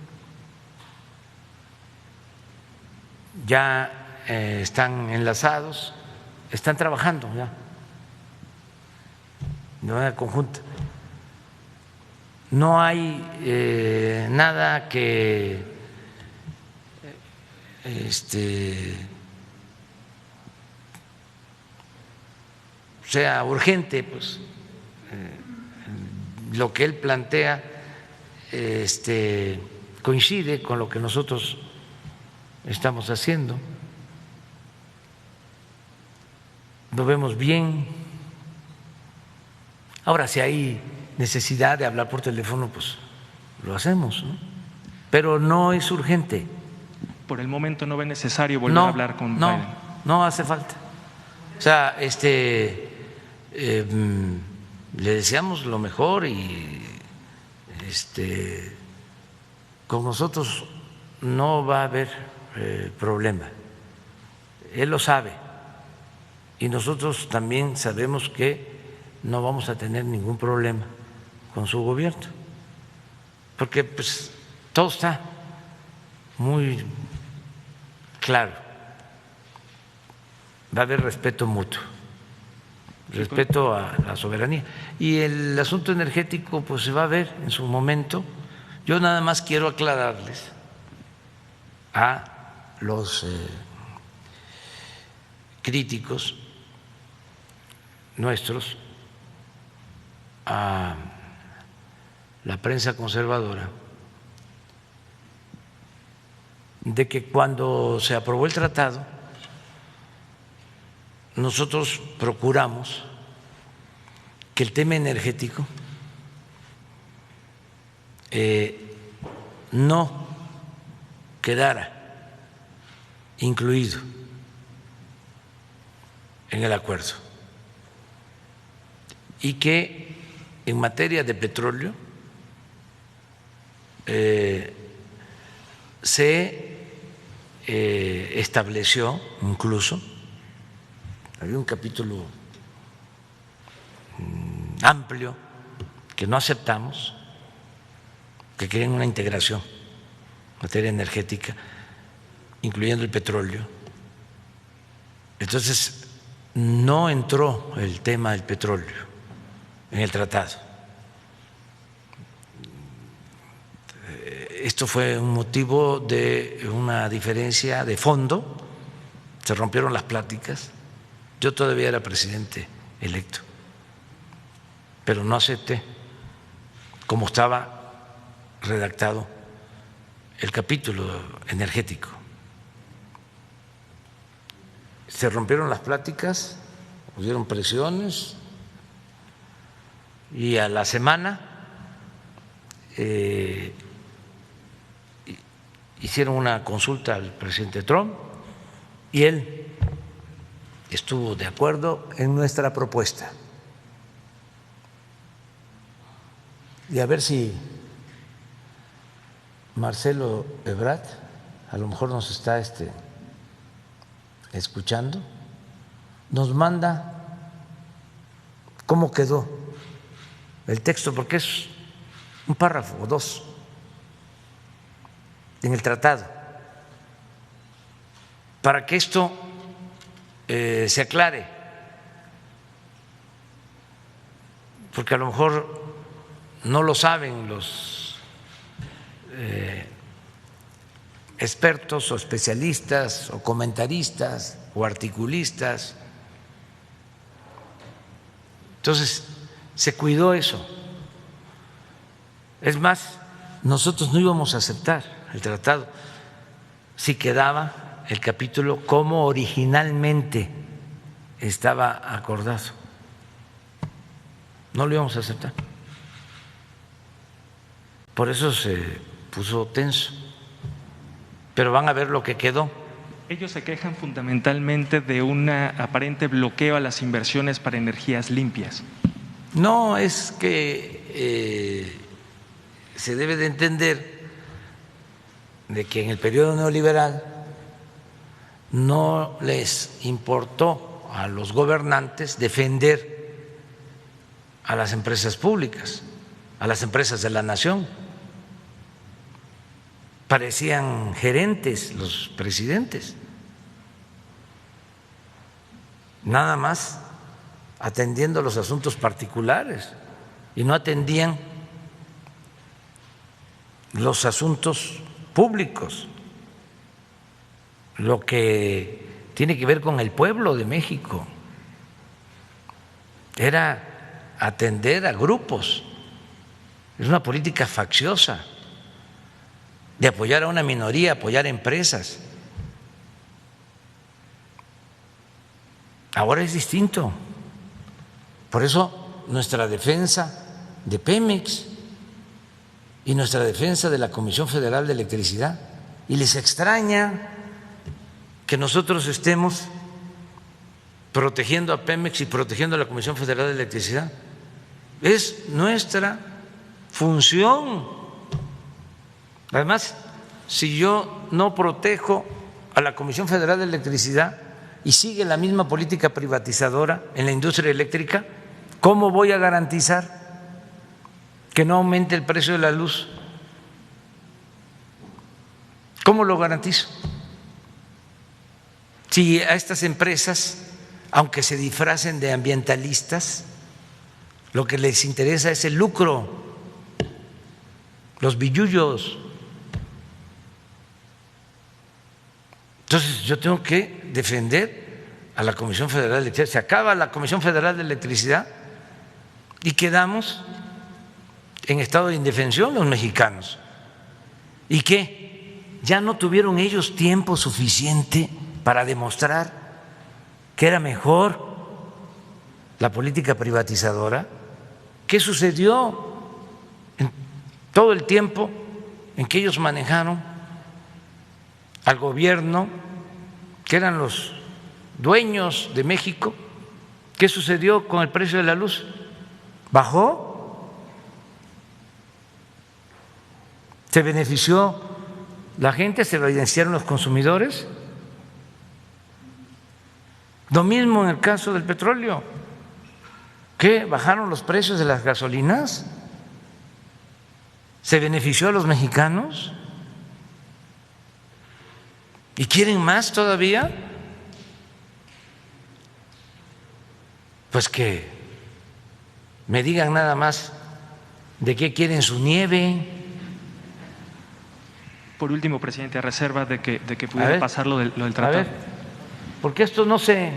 Ya están enlazados, están trabajando ya de manera conjunta. No hay nada que sea urgente, pues lo que él plantea coincide con lo que nosotros estamos haciendo. Lo vemos bien. Ahora, si hay necesidad de hablar por teléfono, pues lo hacemos, ¿no? Pero no es urgente. Por el momento no ve necesario volver a hablar con Biden. No hace falta. O sea, le deseamos lo mejor y con nosotros no va a haber problema. Él lo sabe y nosotros también sabemos que no vamos a tener ningún problema con su gobierno, porque pues todo está muy claro. Va a haber respeto mutuo, respeto a la soberanía. Y el asunto energético pues se va a ver en su momento. Yo nada más quiero aclararles a los críticos nuestros, a la prensa conservadora, de que cuando se aprobó el tratado nosotros procuramos que el tema energético no quedara incluido en el acuerdo y que en materia de petróleo se estableció incluso, había un capítulo amplio que no aceptamos, que querían una integración en materia energética, incluyendo el petróleo. Entonces, no entró el tema del petróleo en el tratado. Esto fue un motivo de una diferencia de fondo, se rompieron las pláticas. Yo todavía era presidente electo, pero no acepté como estaba redactado el capítulo energético. Se rompieron las pláticas, hubieron presiones y a la semana hicieron una consulta al presidente Trump y él estuvo de acuerdo en nuestra propuesta. Y a ver si Marcelo Ebrard a lo mejor nos está escuchando, nos manda cómo quedó el texto, porque es un párrafo o dos en el tratado, para que esto se aclare, porque a lo mejor no lo saben los expertos o especialistas o comentaristas o articulistas. Entonces, se cuidó eso. Es más, nosotros no íbamos a aceptar el tratado si quedaba el capítulo como originalmente estaba acordado. No lo íbamos a aceptar. Por eso se puso tenso. Pero van a ver lo que quedó. Ellos se quejan fundamentalmente de un aparente bloqueo a las inversiones para energías limpias. No, es que se debe de entender de que en el periodo neoliberal no les importó a los gobernantes defender a las empresas públicas, a las empresas de la nación. Parecían gerentes los presidentes, nada más atendiendo los asuntos particulares y no atendían los asuntos públicos, lo que tiene que ver con el pueblo de México. Era atender a grupos, es una política facciosa de apoyar a una minoría, apoyar a empresas. Ahora es distinto. Por eso nuestra defensa de Pemex y nuestra defensa de la Comisión Federal de Electricidad. Y les extraña que nosotros estemos protegiendo a Pemex y protegiendo a la Comisión Federal de Electricidad. Es nuestra función. Además, si yo no protejo a la Comisión Federal de Electricidad y sigue la misma política privatizadora en la industria eléctrica, ¿cómo voy a garantizar que no aumente el precio de la luz? ¿Cómo lo garantizo? Si a estas empresas, aunque se disfracen de ambientalistas, lo que les interesa es el lucro, los billullos. Entonces yo tengo que defender a la Comisión Federal de Electricidad. Se acaba la Comisión Federal de Electricidad y quedamos en estado de indefensión los mexicanos. ¿Y qué? ¿Ya no tuvieron ellos tiempo suficiente para demostrar que era mejor la política privatizadora? ¿Qué sucedió en todo el tiempo en que ellos manejaron al gobierno, que eran los dueños de México? ¿Qué sucedió con el precio de la luz? ¿Bajó? ¿Se benefició la gente? ¿Se beneficiaron los consumidores? Lo mismo en el caso del petróleo. ¿Qué? ¿Bajaron los precios de las gasolinas? ¿Se benefició a los mexicanos? ¿Y quieren más todavía? Pues que me digan nada más de qué quieren su nieve. Por último, presidente, a reserva de que pudiera pasar lo del tratado. A ver, porque esto no se…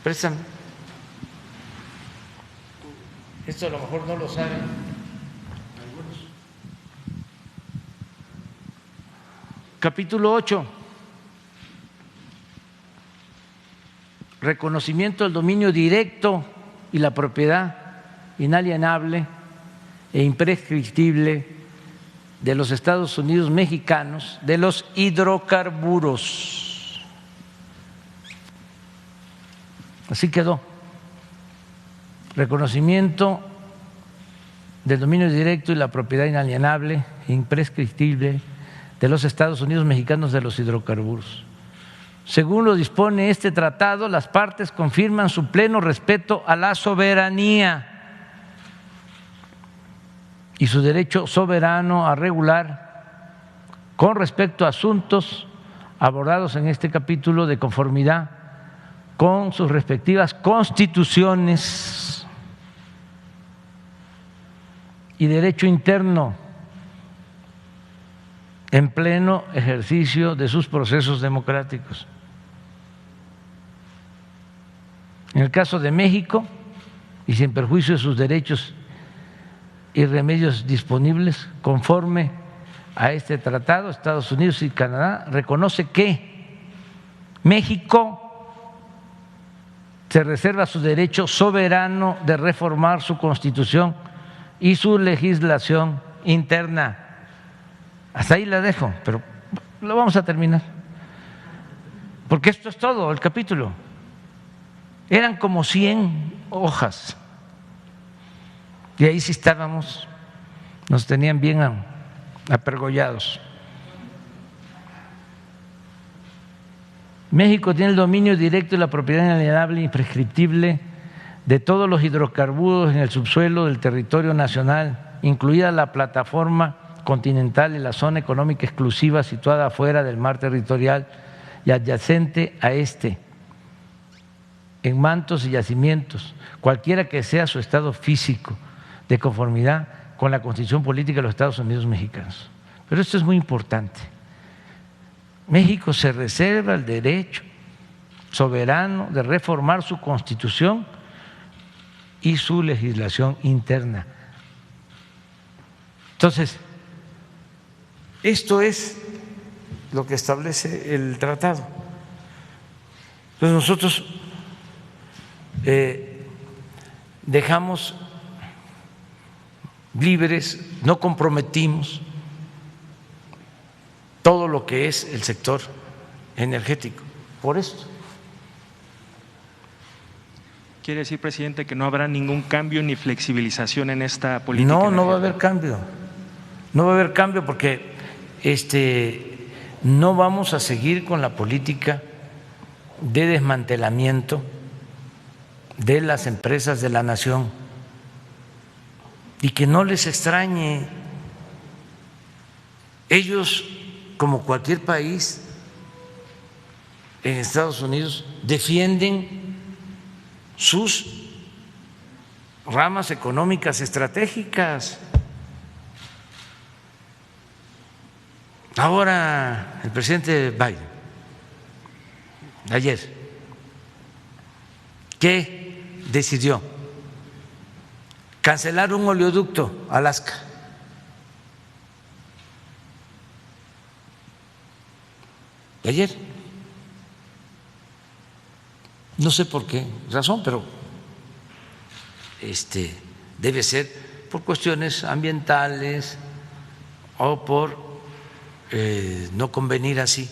Préstame. Esto a lo mejor no lo saben algunos. Capítulo 8. Reconocimiento del dominio directo y la propiedad inalienable e imprescriptible de los Estados Unidos mexicanos de los hidrocarburos. Así quedó. Reconocimiento del dominio directo y la propiedad inalienable e imprescriptible de los Estados Unidos mexicanos de los hidrocarburos. Según lo dispone este tratado, las partes confirman su pleno respeto a la soberanía y su derecho soberano a regular con respecto a asuntos abordados en este capítulo de conformidad con sus respectivas constituciones y derecho interno en pleno ejercicio de sus procesos democráticos. En el caso de México, y sin perjuicio de sus derechos y remedios disponibles, conforme a este tratado, Estados Unidos y Canadá reconoce que México se reserva su derecho soberano de reformar su Constitución y su legislación interna. Hasta ahí la dejo, pero lo vamos a terminar, porque esto es todo el capítulo. Eran como 100 hojas y ahí sí estábamos, nos tenían bien apergollados. México tiene el dominio directo y la propiedad inalienable e imprescriptible de todos los hidrocarburos en el subsuelo del territorio nacional, incluida la plataforma continental y la zona económica exclusiva situada fuera del mar territorial y adyacente a este, en mantos y yacimientos, cualquiera que sea su estado físico, de conformidad con la Constitución Política de los Estados Unidos Mexicanos. Pero esto es muy importante. México se reserva el derecho soberano de reformar su Constitución y su legislación interna. Entonces, esto es lo que establece el tratado. Entonces nosotros dejamos libres, no comprometimos todo lo que es el sector energético por esto. ¿Quiere decir, presidente, que no habrá ningún cambio ni flexibilización en esta política? No va a haber cambio. No va a haber cambio porque no vamos a seguir con la política de desmantelamiento de las empresas de la nación. Y que no les extrañe, ellos, como cualquier país en Estados Unidos, defienden sus ramas económicas estratégicas. Ahora el presidente Biden, ayer, ¿qué decidió? Cancelar un oleoducto, Alaska. Ayer. No sé por qué razón, pero debe ser por cuestiones ambientales o por no convenir así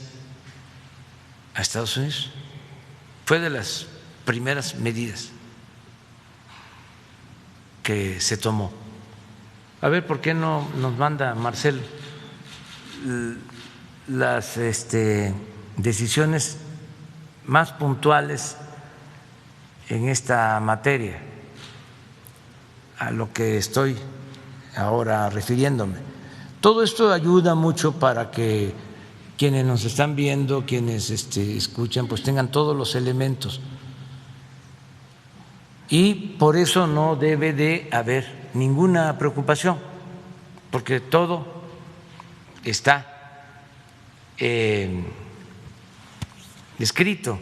a Estados Unidos. Fue de las primeras medidas que se tomó. A ver, ¿por qué no nos manda Marcelo las decisiones más puntuales en esta materia, a lo que estoy ahora refiriéndome? Todo esto ayuda mucho para que quienes nos están viendo, quienes escuchan, pues tengan todos los elementos. Y por eso no debe de haber ninguna preocupación, porque todo está escrito,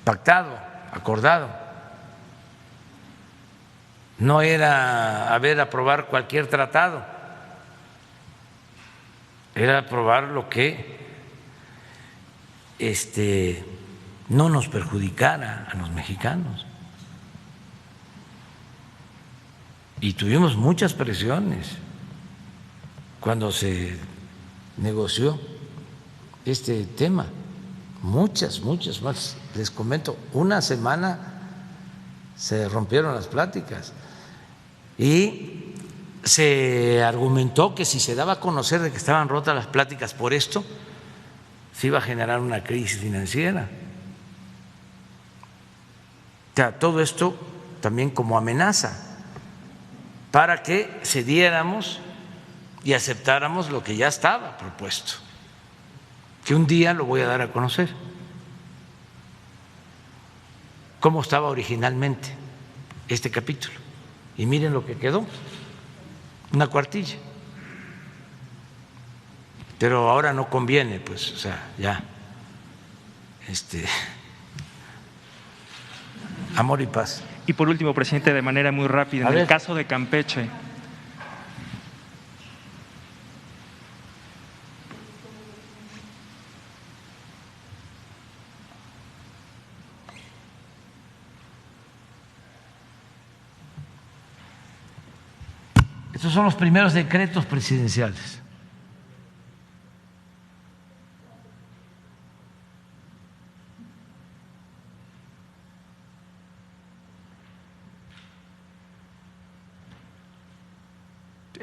pactado, acordado. No era aprobar cualquier tratado, era aprobar lo que no nos perjudicara a los mexicanos. Y tuvimos muchas presiones cuando se negoció este tema, muchas más. Les comento, una semana se rompieron las pláticas y se argumentó que si se daba a conocer de que estaban rotas las pláticas por esto, se iba a generar una crisis financiera. O sea, todo esto también como amenaza para que cediéramos y aceptáramos lo que ya estaba propuesto, que un día lo voy a dar a conocer, cómo estaba originalmente este capítulo. Y miren lo que quedó. una cuartilla. Pero ahora no conviene, pues, o sea, ya, amor y paz. Y por último, presidente, de manera muy rápida, en el caso de Campeche. Estos son los primeros decretos presidenciales.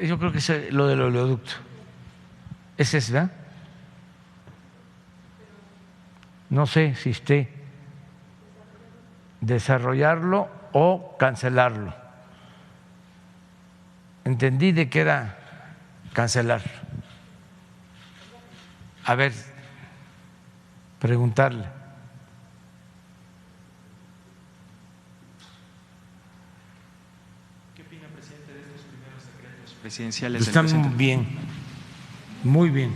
Yo creo que es lo del oleoducto. Ese es, ¿verdad? No sé si esté desarrollarlo o cancelarlo. Entendí de que era cancelar. A ver, preguntarle. ¿Qué opina, presidente, de estos primeros decretos presidenciales? Están bien, muy bien.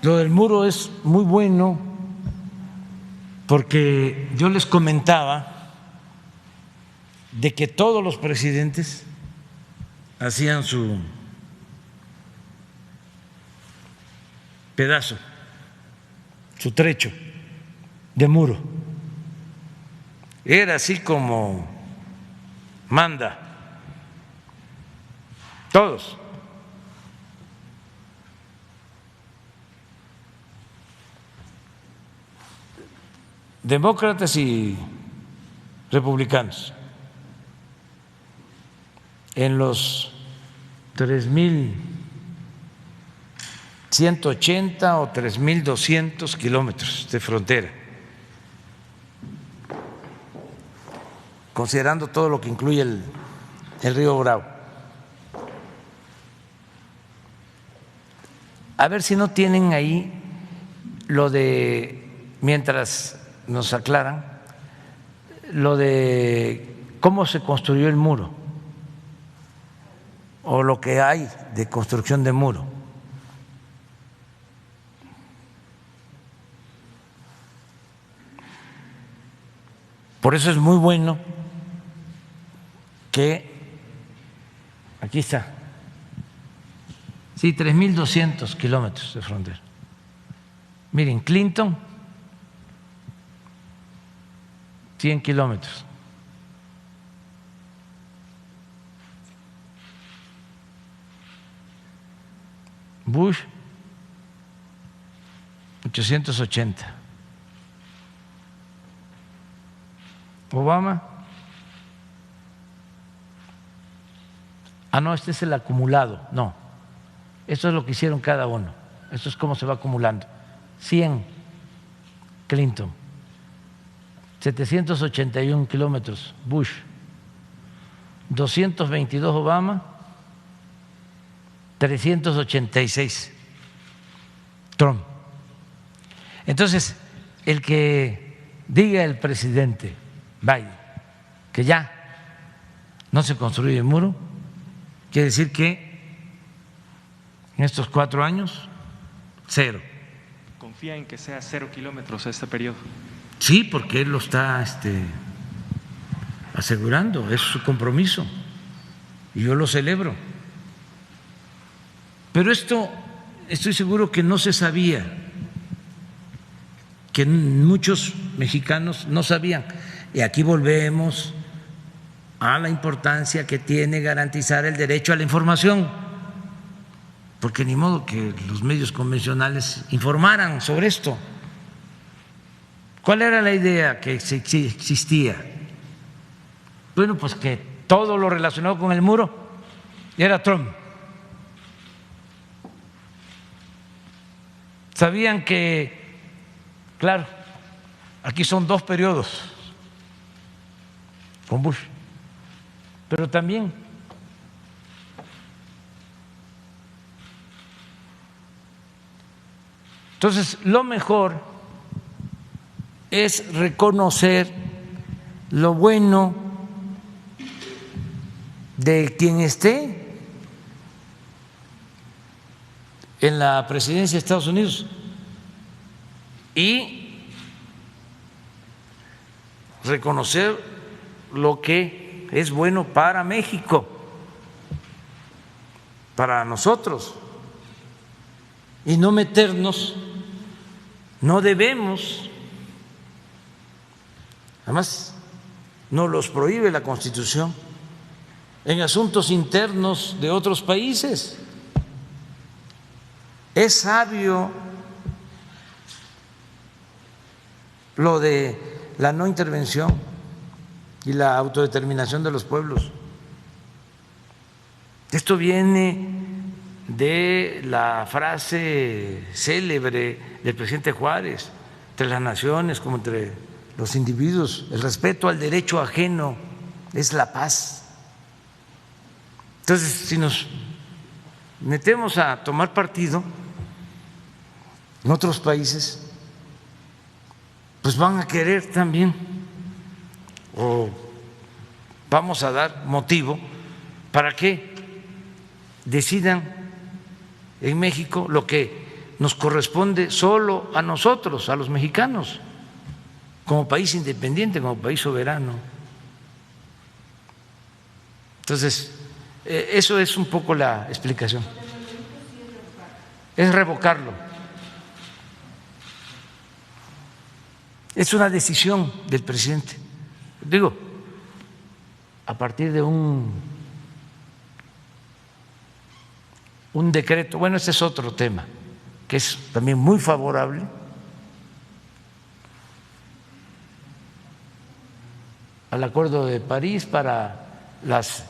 Lo del muro es muy bueno porque yo les comentaba de que todos los presidentes hacían su pedazo, su trecho de muro. Era así como manda, todos. Demócratas y republicanos. En los 3.180 o 3.200 kilómetros de frontera, considerando todo lo que incluye el río Bravo. A ver si no tienen ahí lo de, mientras nos aclaran, lo de cómo se construyó el muro o lo que hay de construcción de muro. Por eso es muy bueno que, aquí está, sí, 3.200 kilómetros de frontera. Miren, Clinton, 100 kilómetros. Bush, 880. Obama, no, este es el acumulado, no, esto es lo que hicieron cada uno, esto es cómo se va acumulando. 100 Clinton, 781 kilómetros Bush, 222 Obama, 386 Trump. Entonces, el que diga el presidente Biden que ya no se construye el muro, quiere decir que en estos 4 años, 0. ¿Confía en que sea 0 kilómetros este periodo? Sí, porque él lo está asegurando, es su compromiso y yo lo celebro. Pero esto estoy seguro que no se sabía, que muchos mexicanos no sabían. Y aquí volvemos a la importancia que tiene garantizar el derecho a la información, porque ni modo que los medios convencionales informaran sobre esto. ¿Cuál era la idea que existía? Bueno, pues que todo lo relacionado con el muro era Trump. Sabían que, claro, aquí son 2 periodos con Bush, pero también entonces lo mejor es reconocer lo bueno de quien esté en la presidencia de Estados Unidos y reconocer lo que es bueno para México, para nosotros, y no meternos, no debemos, además nos los prohíbe la Constitución, en asuntos internos de otros países. Es sabio lo de la no intervención y la autodeterminación de los pueblos. Esto viene de la frase célebre del presidente Juárez: entre las naciones como entre los individuos, el respeto al derecho ajeno es la paz. Entonces, si nos metemos a tomar partido en otros países, pues van a querer también, o vamos a dar motivo para que decidan en México lo que nos corresponde solo a nosotros, a los mexicanos, como país independiente, como país soberano. Entonces, eso es un poco la explicación. Es revocarlo. Es una decisión del presidente. Digo, a partir de un decreto, bueno, este es otro tema, que es también muy favorable al Acuerdo de París para las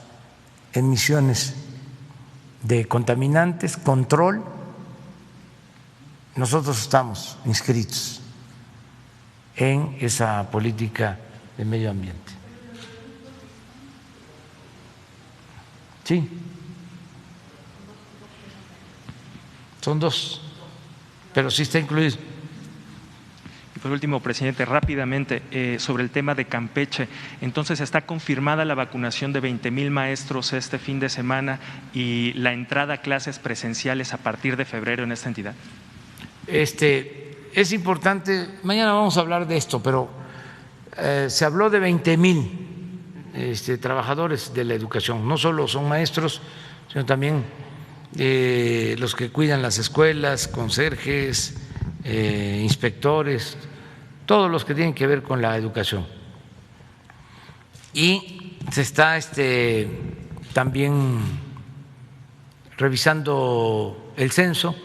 emisiones de contaminantes, control. Nosotros estamos inscritos en esa política de medio ambiente. Sí, son dos, pero sí está incluido. Y por último, presidente, rápidamente sobre el tema de Campeche. Entonces, ¿está confirmada la vacunación de 20,000 maestros este fin de semana y la entrada a clases presenciales a partir de febrero en esta entidad? Es importante, mañana vamos a hablar de esto, pero se habló de 20,000 trabajadores de la educación. No solo son maestros, sino también los que cuidan las escuelas, conserjes, inspectores, todos los que tienen que ver con la educación. Y se está también revisando el censo,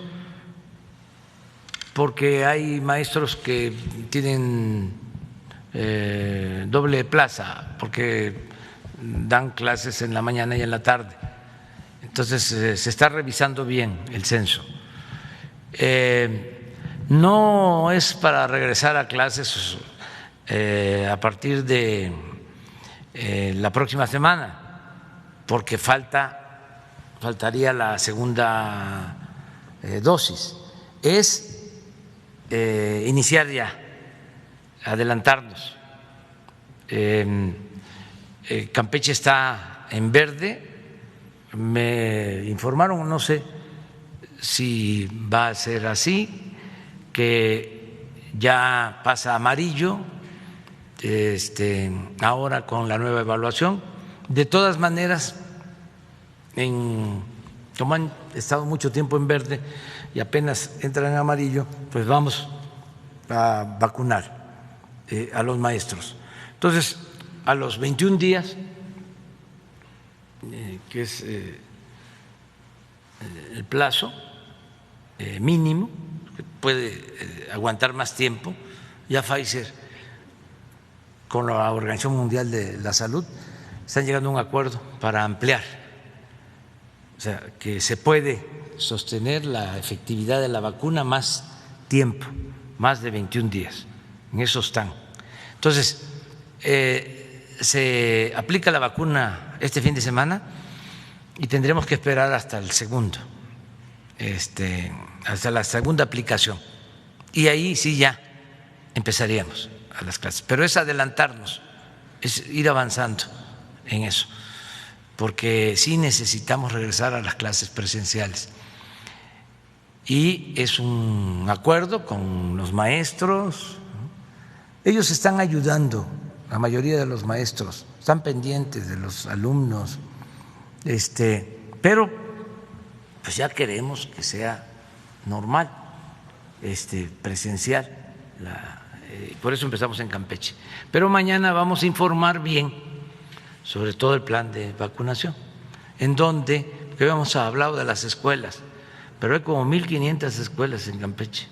porque hay maestros que tienen doble plaza, porque dan clases en la mañana y en la tarde. Entonces se está revisando bien el censo. No es para regresar a clases a partir de la próxima semana, porque faltaría la segunda dosis. Es iniciar ya, adelantarnos. Campeche está en verde, me informaron, no sé si va a ser así, que ya pasa a amarillo ahora con la nueva evaluación. De todas maneras, como han estado mucho tiempo en verde y apenas entran en amarillo, pues vamos a vacunar a los maestros. Entonces, a los 21 días, que es el plazo mínimo, que puede aguantar más tiempo, ya Pfizer con la Organización Mundial de la Salud están llegando a un acuerdo para ampliar, o sea, que se puede sostener la efectividad de la vacuna más tiempo, más de 21 días. En eso están. Entonces, se aplica la vacuna este fin de semana y tendremos que esperar hasta el segundo, hasta la segunda aplicación. Y ahí sí ya empezaríamos a las clases. Pero es adelantarnos, es ir avanzando en eso, porque sí necesitamos regresar a las clases presenciales. y es un acuerdo con los maestros. Ellos están ayudando, la mayoría de los maestros están pendientes de los alumnos, pero pues ya queremos que sea normal, presencial, por eso empezamos en Campeche. Pero mañana vamos a informar bien sobre todo el plan de vacunación, en donde, porque habíamos hablado de las escuelas, pero hay como 1.500 escuelas en Campeche,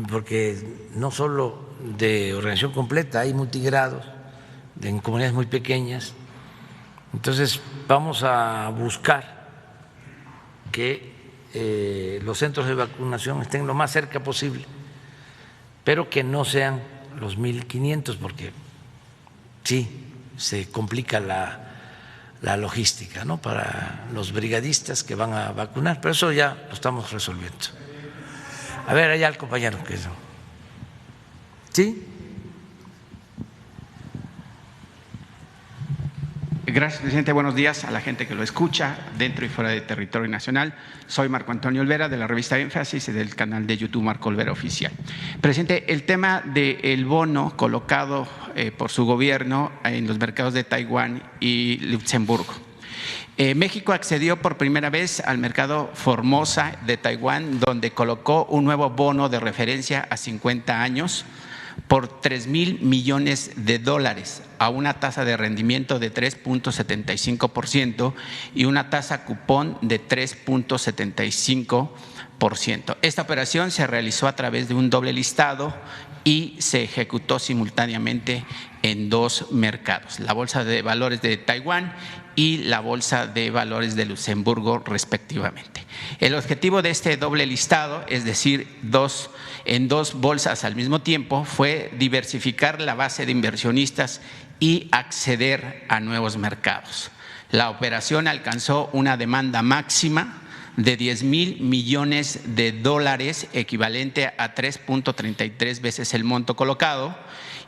porque no solo de organización completa, hay multigrados en comunidades muy pequeñas. Entonces vamos a buscar que los centros de vacunación estén lo más cerca posible, pero que no sean los 1.500, porque sí se complica la logística, ¿no?, para los brigadistas que van a vacunar, pero eso ya lo estamos resolviendo. A ver, allá el compañero que eso. ¿Sí? Gracias, presidente. Buenos días a la gente que lo escucha dentro y fuera del territorio nacional. Soy Marco Antonio Olvera, de la revista Énfasis y del canal de YouTube Marco Olvera Oficial. Presidente, el tema del bono colocado por su gobierno en los mercados de Taiwán y Luxemburgo. México accedió por primera vez al mercado Formosa de Taiwán, donde colocó un nuevo bono de referencia a 50 años por $3,000 millones a una tasa de rendimiento de 3.75% y una tasa cupón de 3.75%. Esta operación se realizó a través de un doble listado y se ejecutó simultáneamente en dos mercados, la Bolsa de Valores de Taiwán y la Bolsa de Valores de Luxemburgo, respectivamente. El objetivo de este doble listado, es decir, en dos bolsas al mismo tiempo, fue diversificar la base de inversionistas y acceder a nuevos mercados. La operación alcanzó una demanda máxima de $10,000 millones, equivalente a 3.33 veces el monto colocado,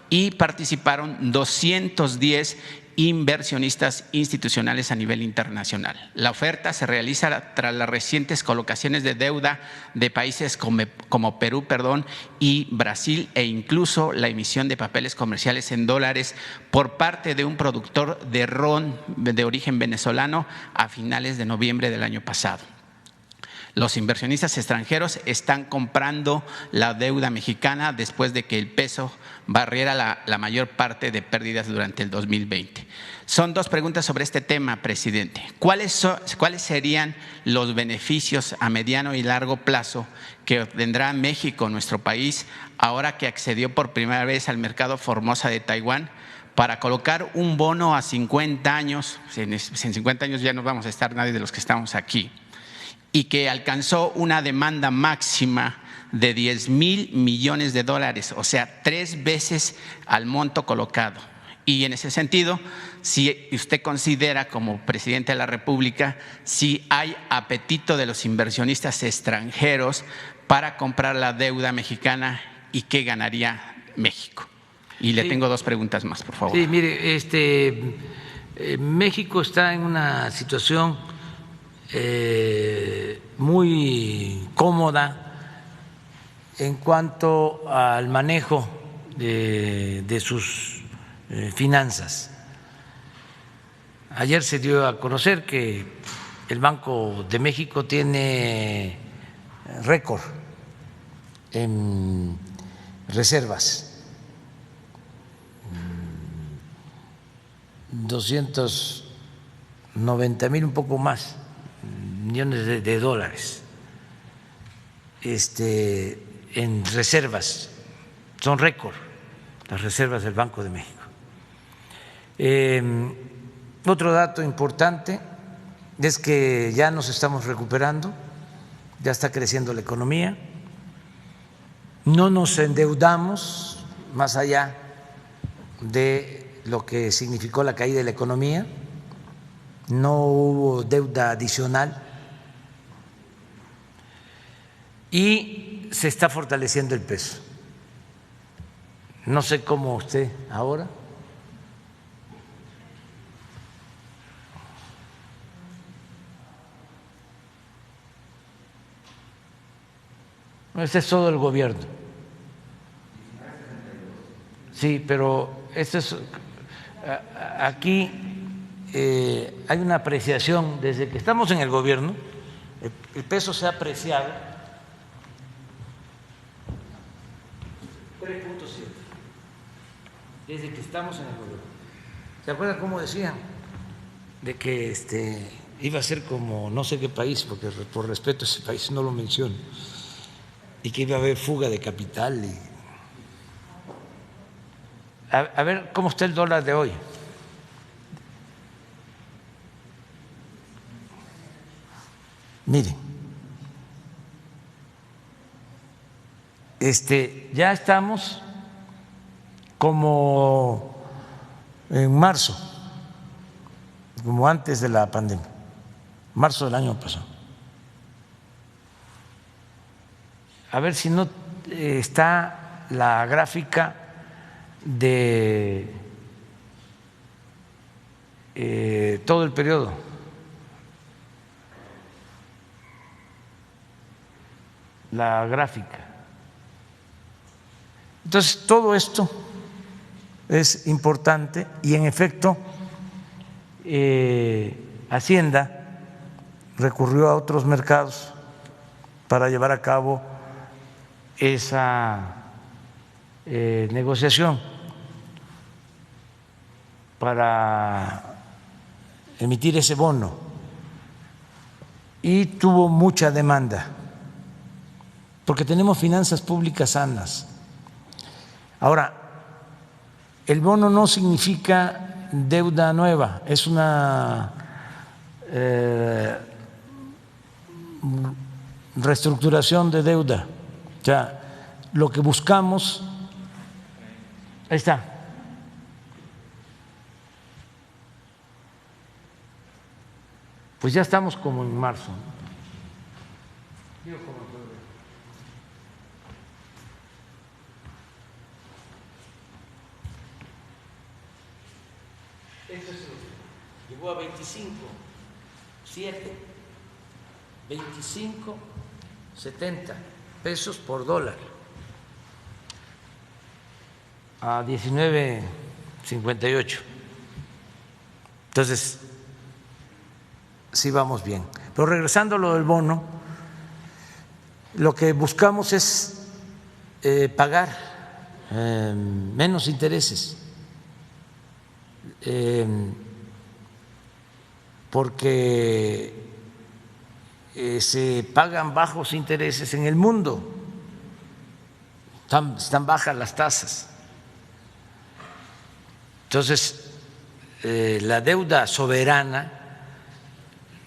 y participaron 210 inversionistas institucionales a nivel internacional. La oferta se realiza tras las recientes colocaciones de deuda de países como Perú, y Brasil, e incluso la emisión de papeles comerciales en dólares por parte de un productor de ron de origen venezolano a finales de noviembre del año pasado. Los inversionistas extranjeros están comprando la deuda mexicana después de que el peso barriera la mayor parte de pérdidas durante el 2020. Son dos preguntas sobre este tema, presidente. ¿Cuáles serían los beneficios a mediano y largo plazo que obtendrá México, nuestro país, ahora que accedió por primera vez al mercado Formosa de Taiwán, para colocar un bono a 50 años? En 50 años ya no vamos a estar nadie de los que estamos aquí, y que alcanzó una demanda máxima de $10,000 millones, o sea, 3 veces al monto colocado. Y en ese sentido, si usted considera como presidente de la República, si hay apetito de los inversionistas extranjeros para comprar la deuda mexicana y qué ganaría México. Y le tengo dos preguntas más, por favor. Sí, mire, México está en una situación muy cómoda en cuanto al manejo de sus finanzas. Ayer se dio a conocer que el Banco de México tiene récord en reservas, 290,000, un poco más, millones de dólares en reservas. Son récord las reservas del Banco de México. Otro dato importante es que ya nos estamos recuperando, ya está creciendo la economía, no nos endeudamos más allá de lo que significó la caída de la economía, no hubo deuda adicional y se está fortaleciendo el peso. No sé cómo usted ahora. Este es todo el gobierno. Sí, pero esto es aquí hay una apreciación desde que estamos en el gobierno. El peso se ha apreciado 3.7 desde que estamos en el gobierno. ¿Se acuerdan cómo decían? De que iba a ser como no sé qué país, porque por respeto a ese país no lo menciono, y que iba a haber fuga de capital. A ver cómo está el dólar de hoy. Miren, ya estamos como en marzo, como antes de la pandemia, marzo del año pasado. A ver si no está la gráfica de todo el periodo. La gráfica. Entonces, todo esto es importante y en efecto Hacienda recurrió a otros mercados para llevar a cabo esa negociación, para emitir ese bono, y tuvo mucha demanda porque tenemos finanzas públicas sanas. Ahora, el bono no significa deuda nueva, es una reestructuración de deuda. O sea, lo que buscamos, ahí está. Pues ya estamos como en marzo. Esto llegó a 25.70 pesos por dólar, a 19.58. Entonces, sí vamos bien. Pero regresando a lo del bono, lo que buscamos es pagar menos intereses, porque se pagan bajos intereses en el mundo, están bajas las tasas. Entonces, la deuda soberana,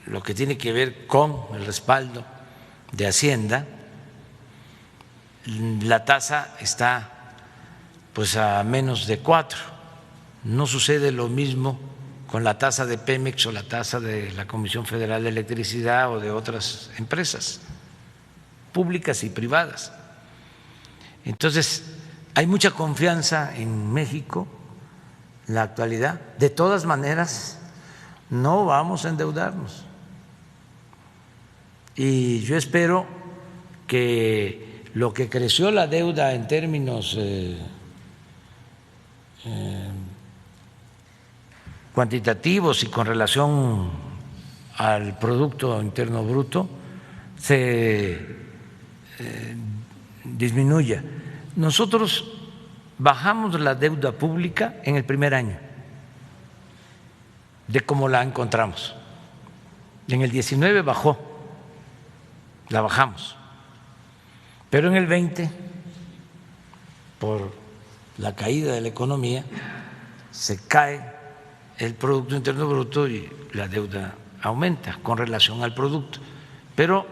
lo que tiene que ver con el respaldo de Hacienda, la tasa está pues a menos de 4. No sucede lo mismo con la tasa de Pemex o la tasa de la Comisión Federal de Electricidad o de otras empresas públicas y privadas. Entonces, hay mucha confianza en México en la actualidad. De todas maneras, no vamos a endeudarnos. Y yo espero que lo que creció la deuda en términos cuantitativos y con relación al Producto Interno Bruto se disminuya. Nosotros bajamos la deuda pública en el primer año de cómo la encontramos. En el 19 bajó, la bajamos, pero en el 20, por la caída de la economía, se cae el Producto Interno Bruto y la deuda aumenta con relación al producto. Pero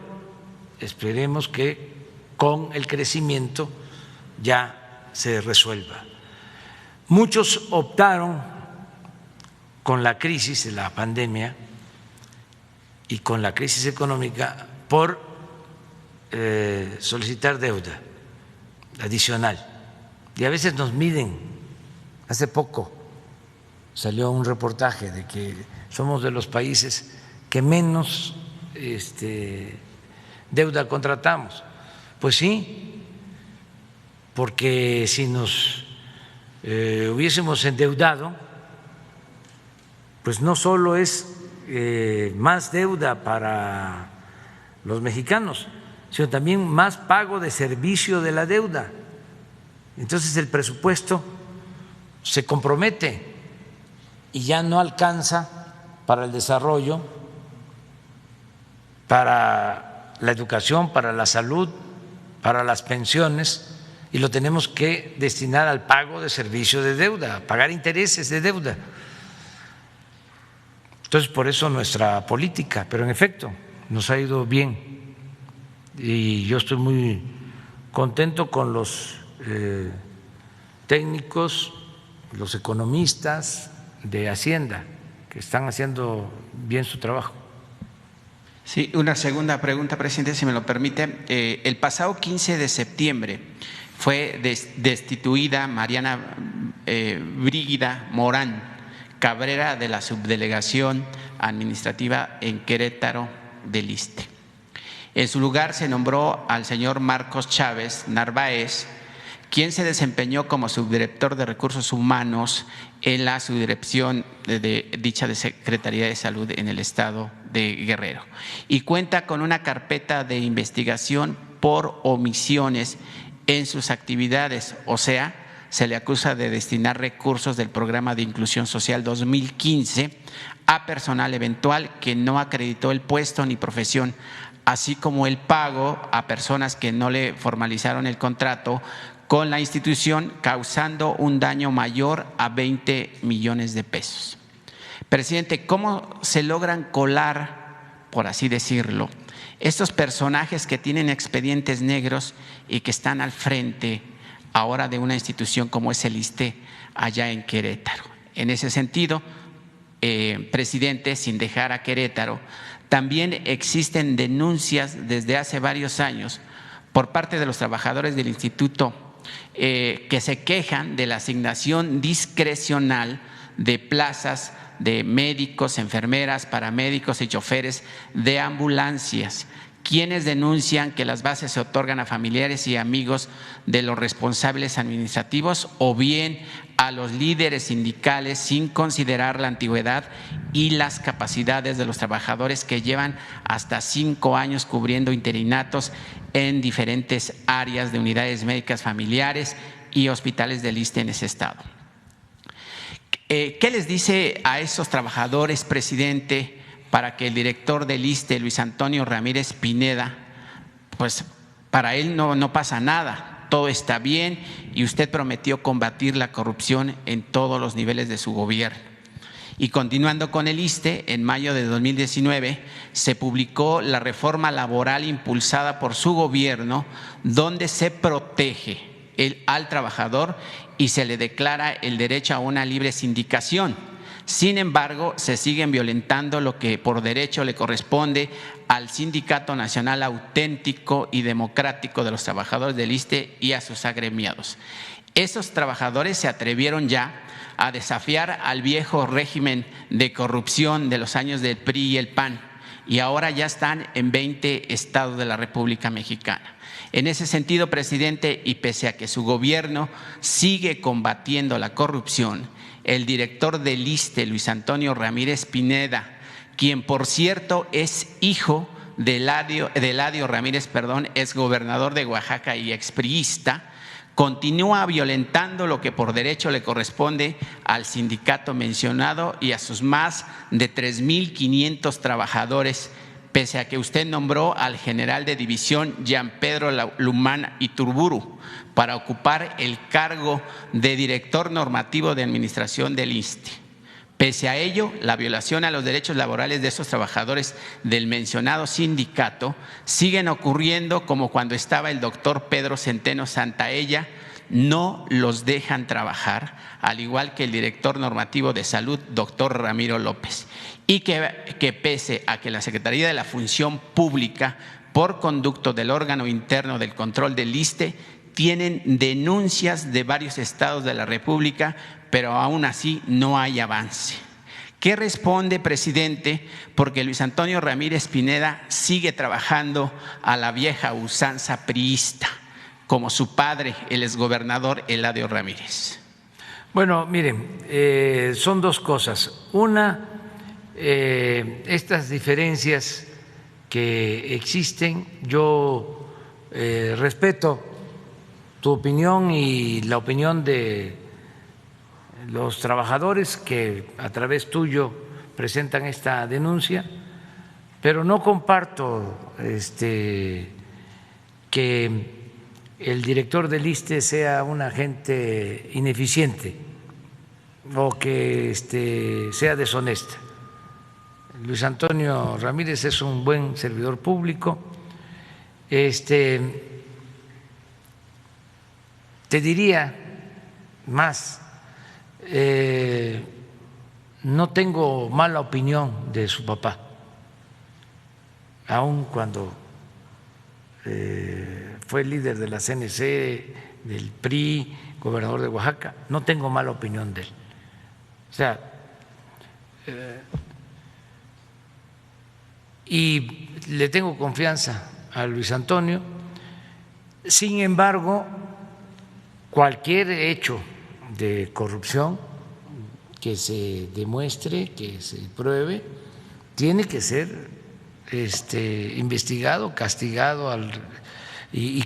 esperemos que con el crecimiento ya se resuelva. Muchos optaron con la crisis de la pandemia y con la crisis económica por solicitar deuda adicional. Y a veces nos miden. Hace poco salió un reportaje de que somos de los países que menos deuda contratamos. Pues sí, porque si nos hubiésemos endeudado, pues no solo es más deuda para los mexicanos, sino también más pago de servicio de la deuda. Entonces el presupuesto se compromete y ya no alcanza para el desarrollo, para la educación, para la salud, para las pensiones, y lo tenemos que destinar al pago de servicio de deuda, a pagar intereses de deuda. Entonces, por eso nuestra política, pero en efecto nos ha ido bien y yo estoy muy contento con los técnicos, los economistas de Hacienda, que están haciendo bien su trabajo. Sí, una segunda pregunta, presidente, si me lo permite. El pasado 15 de septiembre fue destituida Mariana Brígida Morán Cabrera de la subdelegación administrativa en Querétaro del ISSSTE. En su lugar se nombró al señor Marcos Chávez Narváez, quien se desempeñó como subdirector de Recursos Humanos en la subdirección de dicha de Secretaría de Salud en el estado de Guerrero, y cuenta con una carpeta de investigación por omisiones en sus actividades, o sea, se le acusa de destinar recursos del Programa de Inclusión Social 2015 a personal eventual que no acreditó el puesto ni profesión, así como el pago a personas que no le formalizaron el contrato con la institución, causando un daño mayor a 20 millones de pesos. Presidente, ¿cómo se logran colar, por así decirlo, estos personajes que tienen expedientes negros y que están al frente ahora de una institución como es el ISSSTE allá en Querétaro? En ese sentido, presidente, sin dejar a Querétaro, también existen denuncias desde hace varios años por parte de los trabajadores del instituto que se quejan de la asignación discrecional de plazas de médicos, enfermeras, paramédicos y choferes de ambulancias, quienes denuncian que las bases se otorgan a familiares y amigos de los responsables administrativos o bien a los líderes sindicales sin considerar la antigüedad y las capacidades de los trabajadores que llevan hasta 5 años cubriendo interinatos en diferentes áreas de unidades médicas familiares y hospitales del ISSSTE en ese estado. ¿Qué les dice a esos trabajadores, presidente, para que el director del ISSSTE, Luis Antonio Ramírez Pineda, pues para él no pasa nada, todo está bien y usted prometió combatir la corrupción en todos los niveles de su gobierno? Y continuando con el ISSSTE, en mayo de 2019 se publicó la reforma laboral impulsada por su gobierno, donde se protege al trabajador y se le declara el derecho a una libre sindicación. Sin embargo, se siguen violentando lo que por derecho le corresponde al Sindicato Nacional Auténtico y Democrático de los Trabajadores del ISSSTE y a sus agremiados. Esos trabajadores se atrevieron ya a desafiar al viejo régimen de corrupción de los años del PRI y el PAN, y ahora ya están en 20 estados de la República Mexicana. En ese sentido, presidente, y pese a que su gobierno sigue combatiendo la corrupción, el director del ISSSTE, Luis Antonio Ramírez Pineda, quien por cierto es hijo de Eladio Ramírez, es gobernador de Oaxaca y expriista, continúa violentando lo que por derecho le corresponde al sindicato mencionado y a sus más de 3,500 trabajadores, pese a que usted nombró al general de división Jean Pedro Lumán Iturburu para ocupar el cargo de director normativo de administración del ISSSTE. Pese a ello, la violación a los derechos laborales de esos trabajadores del mencionado sindicato siguen ocurriendo, como cuando estaba el doctor Pedro Centeno Santaella. No los dejan trabajar, al igual que el director normativo de salud, doctor Ramiro López. Y que pese a que la Secretaría de la Función Pública, por conducto del órgano interno del control del ISSSTE, tienen denuncias de varios estados de la República, pero aún así no hay avance. ¿Qué responde, presidente? Porque Luis Antonio Ramírez Pineda sigue trabajando a la vieja usanza priista, como su padre, el exgobernador Eladio Ramírez. Bueno, miren, son dos cosas. Una, estas diferencias que existen, yo respeto tu opinión y la opinión de los trabajadores que a través tuyo presentan esta denuncia, pero no comparto que el director del ISSSTE sea un agente ineficiente o que sea deshonesta. Luis Antonio Ramírez es un buen servidor público. Te diría más, no tengo mala opinión de su papá, aun cuando fue líder de la CNC, del PRI, gobernador de Oaxaca, no tengo mala opinión de él. O sea, y le tengo confianza a Luis Antonio. Sin embargo, cualquier hecho de corrupción que se demuestre, que se pruebe, tiene que ser investigado, castigado y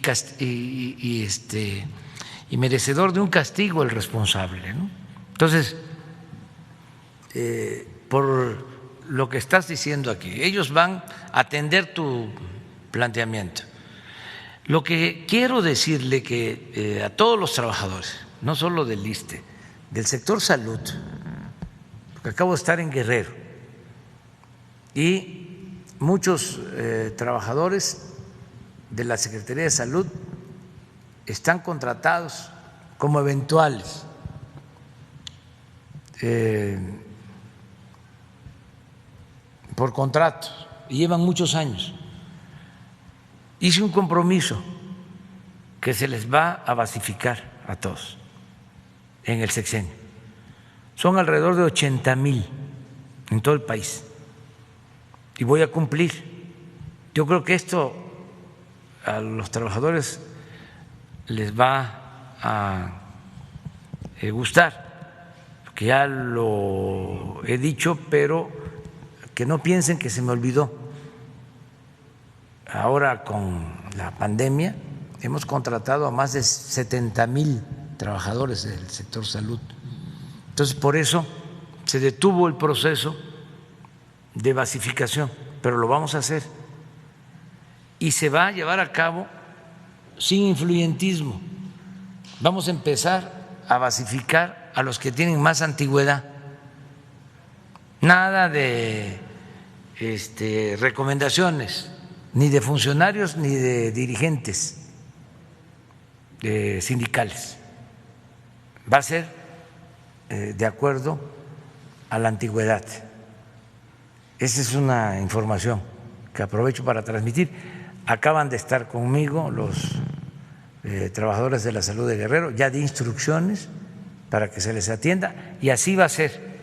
merecedor de un castigo el responsable, ¿no? Entonces, por lo que estás diciendo aquí, ellos van a atender tu planteamiento. Lo que quiero decirle que a todos los trabajadores, no solo del ISSSTE, del sector salud, porque acabo de estar en Guerrero y muchos trabajadores de la Secretaría de Salud están contratados como eventuales. Por contrato, y llevan muchos años. Hice un compromiso que se les va a basificar a todos en el sexenio. Son alrededor de 80,000 en todo el país y voy a cumplir. Yo creo que esto a los trabajadores les va a gustar, porque ya lo he dicho, pero que no piensen que se me olvidó. Ahora con la pandemia hemos contratado a más de 70,000 trabajadores del sector salud. Entonces, por eso se detuvo el proceso de basificación, pero lo vamos a hacer y se va a llevar a cabo sin influyentismo. Vamos a empezar a basificar a los que tienen más antigüedad. Nada de recomendaciones, ni de funcionarios ni de dirigentes sindicales. Va a ser de acuerdo a la antigüedad. Esa es una información que aprovecho para transmitir. Acaban de estar conmigo los trabajadores de la salud de Guerrero, ya di instrucciones para que se les atienda y así va a ser.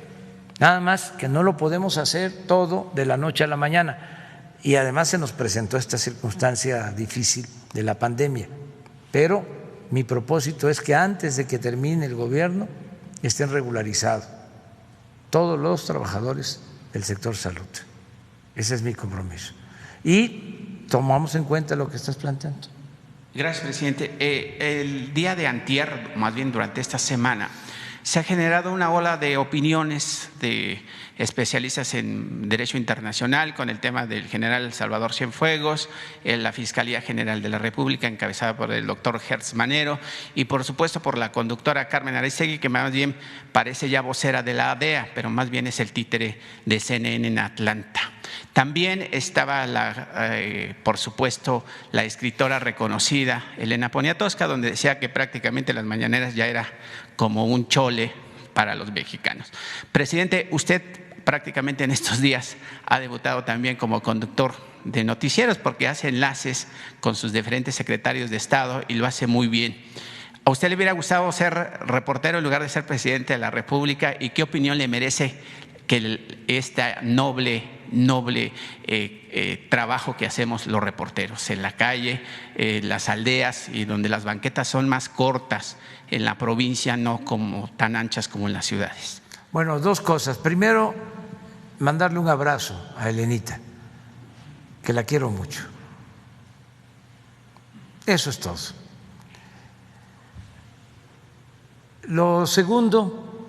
Nada más que no lo podemos hacer todo de la noche a la mañana y además se nos presentó esta circunstancia difícil de la pandemia. Pero mi propósito es que antes de que termine el gobierno estén regularizados todos los trabajadores del sector salud. Ese es mi compromiso. Y tomamos en cuenta lo que estás planteando. Gracias, presidente. El día de antier, más bien durante esta semana, se ha generado una ola de opiniones de especialistas en derecho internacional con el tema del general Salvador Cienfuegos, la Fiscalía General de la República encabezada por el doctor Hertz Manero y por supuesto por la conductora Carmen Aristegui, que más bien parece ya vocera de la ADEA, pero más bien es el títere de CNN en Atlanta. También estaba, por supuesto, la escritora reconocida Elena Poniatowska, donde decía que prácticamente las mañaneras ya era como un chole para los mexicanos. Presidente, usted prácticamente en estos días ha debutado también como conductor de noticieros porque hace enlaces con sus diferentes secretarios de Estado y lo hace muy bien. ¿A usted le hubiera gustado ser reportero en lugar de ser presidente de la República y qué opinión le merece que este noble trabajo que hacemos los reporteros en la calle, las aldeas y donde las banquetas son más cortas en la provincia, no como tan anchas como en las ciudades. Bueno, dos cosas. Primero, mandarle un abrazo a Elenita, que la quiero mucho. Eso es todo. Lo segundo,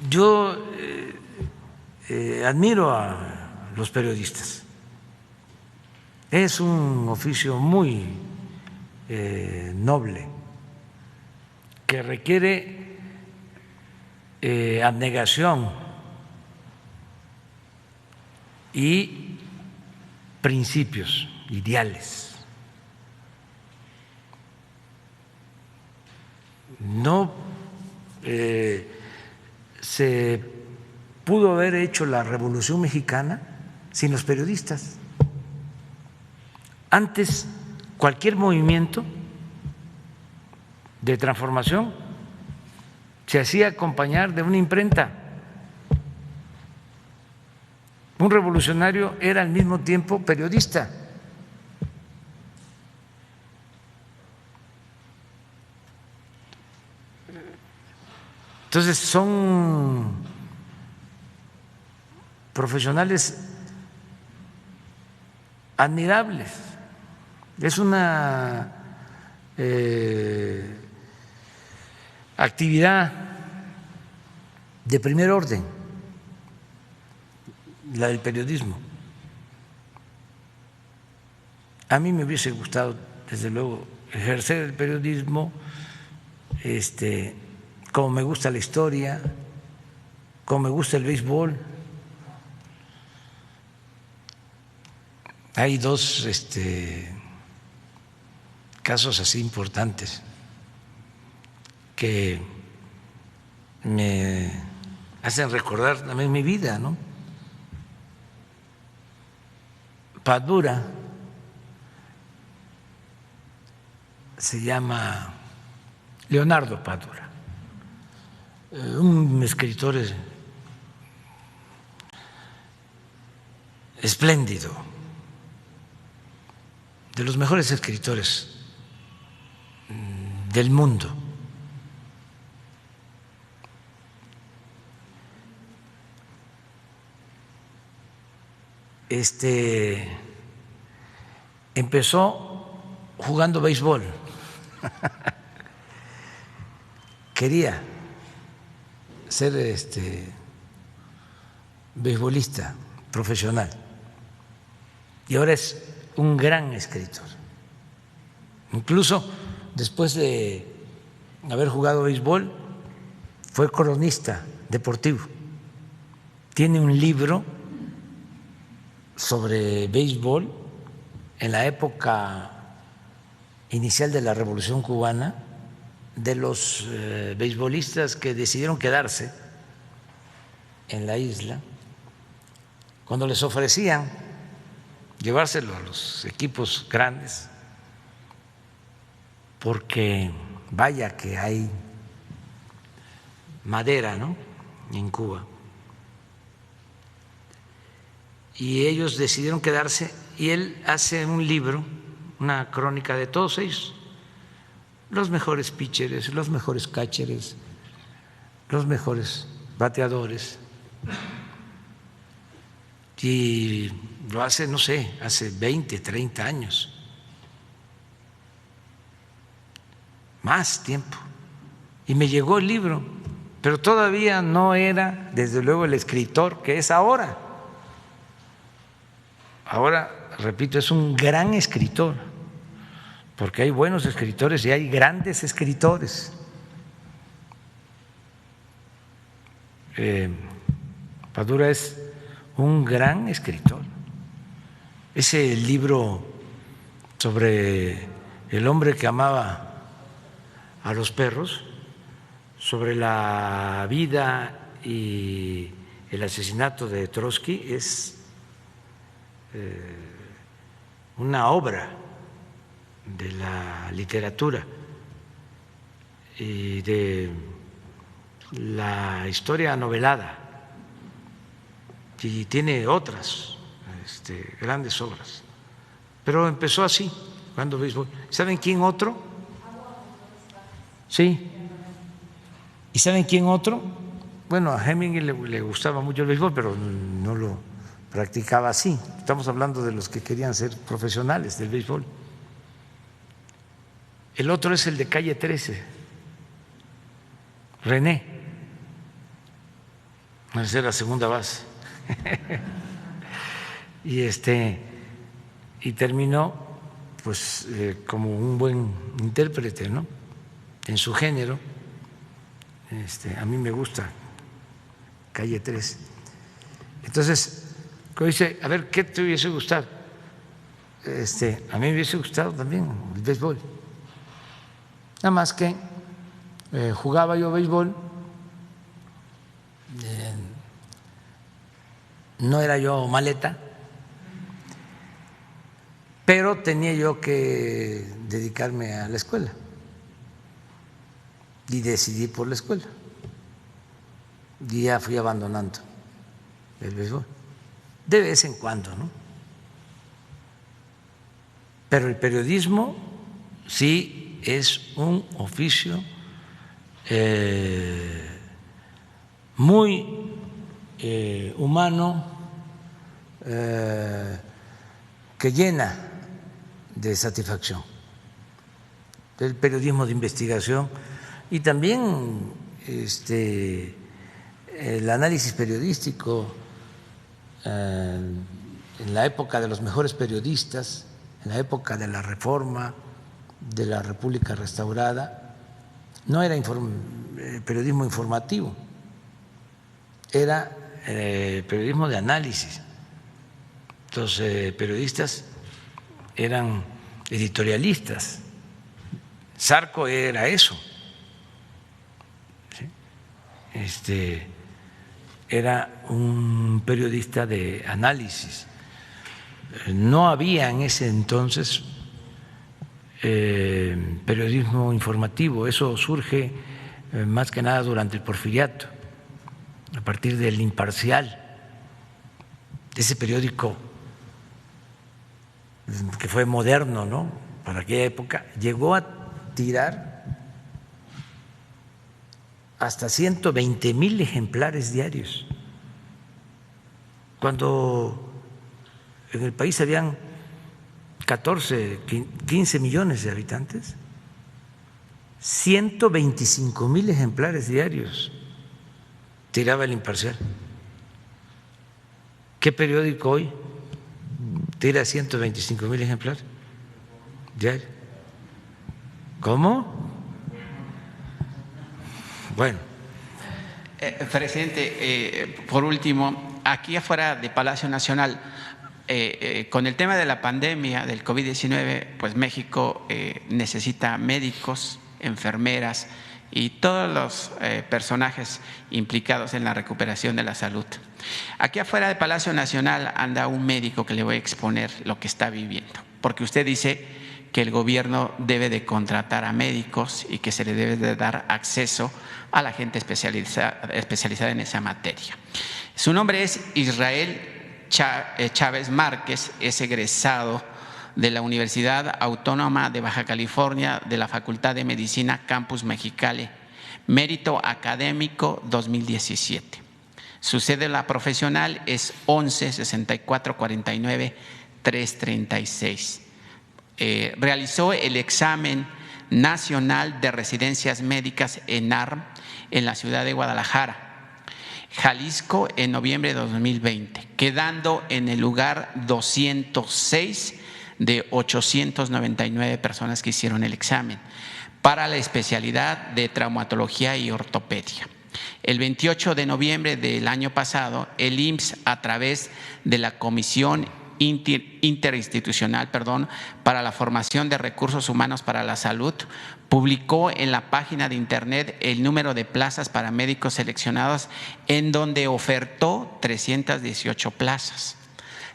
yo admiro a los periodistas. Es un oficio muy noble, que requiere abnegación y principios, ideales. No se pudo haber hecho la Revolución Mexicana sin los periodistas. Antes, cualquier movimiento de transformación se hacía acompañar de una imprenta. Un revolucionario era al mismo tiempo periodista. Entonces son profesionales admirables. Es una actividad de primer orden, la del periodismo. A mí me hubiese gustado, desde luego, ejercer el periodismo, como me gusta la historia, como me gusta el béisbol. Hay dos casos así importantes que me hacen recordar también mi vida, ¿no? Padura se llama Leonardo Padura, un escritor espléndido, de los mejores escritores del mundo. Empezó jugando béisbol. Quería ser beisbolista profesional y ahora es un gran escritor. Incluso después de haber jugado béisbol fue cronista deportivo. Tiene un libro sobre béisbol en la época inicial de la Revolución Cubana, de los beisbolistas que decidieron quedarse en la isla, cuando les ofrecían llevárselo a los equipos grandes, porque vaya que hay madera, ¿no?, en Cuba. Y ellos decidieron quedarse y él hace un libro, una crónica de todos ellos, los mejores pitchers, los mejores catchers, los mejores bateadores. Y lo hace, no sé, hace 20, 30 años, más tiempo. Y me llegó el libro, pero todavía no era, desde luego, el escritor que es ahora. Ahora, repito, es un gran escritor, porque hay buenos escritores y hay grandes escritores. Padura es un gran escritor. Ese libro sobre el hombre que amaba a los perros, sobre la vida y el asesinato de Trotsky, es una obra de la literatura y de la historia novelada y tiene otras grandes obras. Pero empezó así, jugando béisbol. ¿Saben quién otro? Sí. ¿Y saben quién otro? Bueno, a Hemingway le gustaba mucho el béisbol, pero no lo practicaba así. Estamos hablando de los que querían ser profesionales del béisbol. El otro es el de Calle 13, René. Esa es la segunda base. Y terminó pues como un buen intérprete, ¿no? En su género. A mí me gusta Calle 13. Entonces, como dice, a ver, ¿qué te hubiese gustado? A mí me hubiese gustado también el béisbol. Nada más que jugaba yo béisbol, no era yo maleta, pero tenía yo que dedicarme a la escuela y decidí por la escuela y ya fui abandonando el béisbol de vez en cuando, ¿no? Pero el periodismo sí es un oficio muy humano, que llena de satisfacción. El periodismo de investigación y también el análisis periodístico en la época de los mejores periodistas, en la época de la Reforma, de la República restaurada, no era periodismo informativo, era periodismo de análisis. Los periodistas eran editorialistas. Zarco era eso. ¿Sí? Era un periodista de análisis. No había en ese entonces periodismo informativo, eso surge más que nada durante el Porfiriato, a partir del Imparcial, ese periódico que fue moderno, ¿no? Para aquella época, llegó a tirar hasta 120,000 ejemplares diarios, cuando en el país habían 14, 15 millones de habitantes, 125,000 ejemplares diarios tiraba el Imparcial. ¿Qué periódico hoy tira 125,000 ejemplares diarios? ¿Cómo? Bueno. Presidente, por último, aquí afuera de Palacio Nacional, con el tema de la pandemia del COVID-19, pues México necesita médicos, enfermeras y todos los personajes implicados en la recuperación de la salud. Aquí afuera de Palacio Nacional anda un médico que le voy a exponer lo que está viviendo, porque usted dice que el gobierno debe de contratar a médicos y que se le debe de dar acceso a la gente especializada en esa materia. Su nombre es Israel Chávez Márquez, es egresado de la Universidad Autónoma de Baja California de la Facultad de Medicina Campus Mexicali, mérito académico 2017. Su cédula profesional es 11 64 49 336. Realizó el examen nacional de residencias médicas ENARM en la ciudad de Guadalajara, Jalisco, en noviembre de 2020, quedando en el lugar 206 de 899 personas que hicieron el examen para la especialidad de traumatología y ortopedia. El 28 de noviembre del año pasado, el IMSS, a través de la Comisión Interinstitucional para la Formación de Recursos Humanos para la Salud, publicó en la página de internet el número de plazas para médicos seleccionados, en donde ofertó 318 plazas.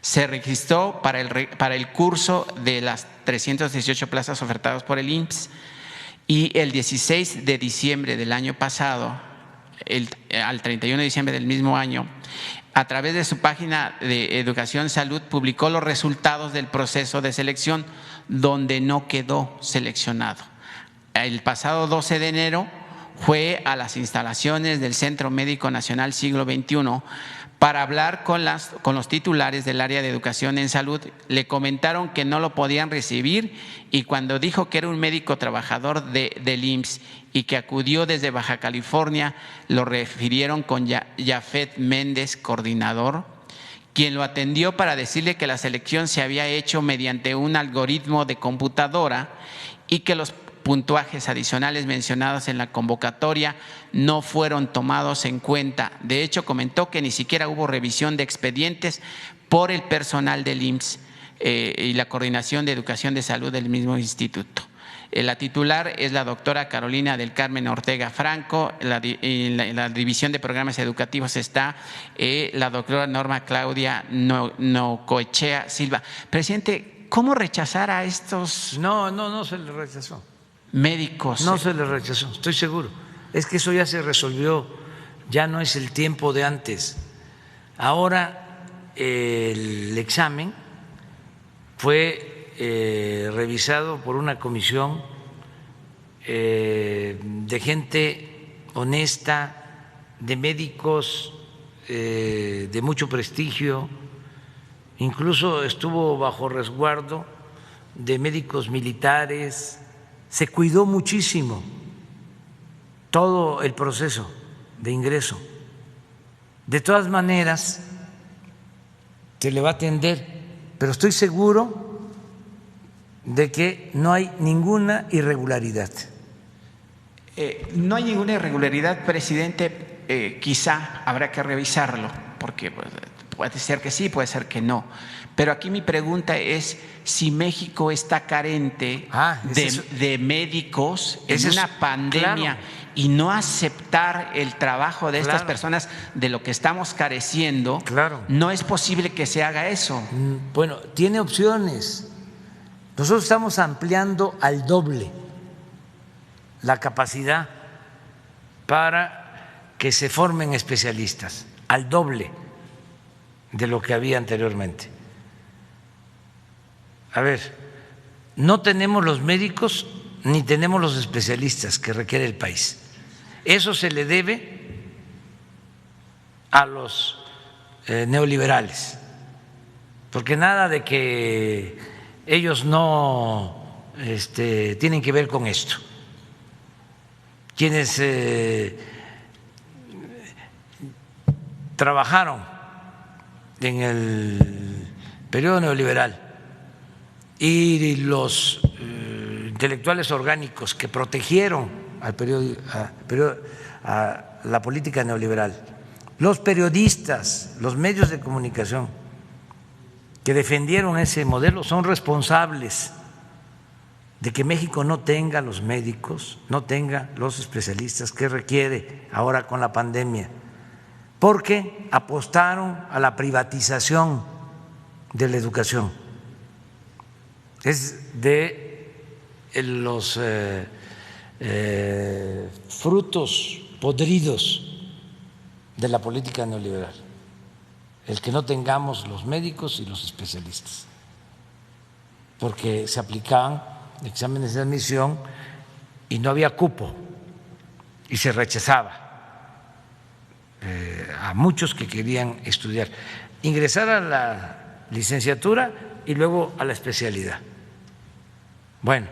Se registró para el curso de las 318 plazas ofertadas por el IMSS y el 16 de diciembre del año pasado al 31 de diciembre del mismo año, a través de su página de Educación Salud, publicó los resultados del proceso de selección, donde no quedó seleccionado. El pasado 12 de enero fue a las instalaciones del Centro Médico Nacional Siglo XXI para hablar con los titulares del área de educación en salud. Le comentaron que no lo podían recibir, y cuando dijo que era un médico trabajador del IMSS y que acudió desde Baja California, lo refirieron con Yafet Méndez, coordinador, quien lo atendió para decirle que la selección se había hecho mediante un algoritmo de computadora y que los puntuajes adicionales mencionados en la convocatoria no fueron tomados en cuenta. De hecho, comentó que ni siquiera hubo revisión de expedientes por el personal del IMSS y la Coordinación de Educación de Salud del mismo instituto. La titular es la doctora Carolina del Carmen Ortega Franco. En la División de Programas Educativos está la doctora Norma Claudia Nocoechea Silva. Presidente, ¿cómo rechazar a estos? No se le rechazó. Médicos. No se le rechazó, estoy seguro. Es que eso ya se resolvió, ya no es el tiempo de antes. Ahora el examen fue revisado por una comisión de gente honesta, de médicos de mucho prestigio, incluso estuvo bajo resguardo de médicos militares. Se cuidó muchísimo todo el proceso de ingreso. De todas maneras, se le va a atender, pero estoy seguro de que no hay ninguna irregularidad. No hay ninguna irregularidad, presidente. Quizá habrá que revisarlo, porque puede ser que sí, puede ser que no. Pero aquí mi pregunta es si México está carente de médicos en una pandemia, claro, y no aceptar el trabajo de estas personas, de lo que estamos careciendo. Claro. No es posible que se haga eso. Bueno, tiene opciones. Nosotros estamos ampliando al doble la capacidad para que se formen especialistas, al doble de lo que había anteriormente. A ver, no tenemos los médicos ni tenemos los especialistas que requiere el país. Eso se le debe a los neoliberales, porque nada de que ellos no tienen que ver con esto. Quienes trabajaron en el periodo neoliberal y los intelectuales orgánicos que protegieron a la política neoliberal, los periodistas, los medios de comunicación que defendieron ese modelo son responsables de que México no tenga los médicos, no tenga los especialistas que requiere ahora con la pandemia, porque apostaron a la privatización de la educación. Es de los frutos podridos de la política neoliberal, el que no tengamos los médicos y los especialistas, porque se aplicaban exámenes de admisión y no había cupo y se rechazaba a muchos que querían estudiar, ingresar a la licenciatura y luego a la especialidad. Bueno,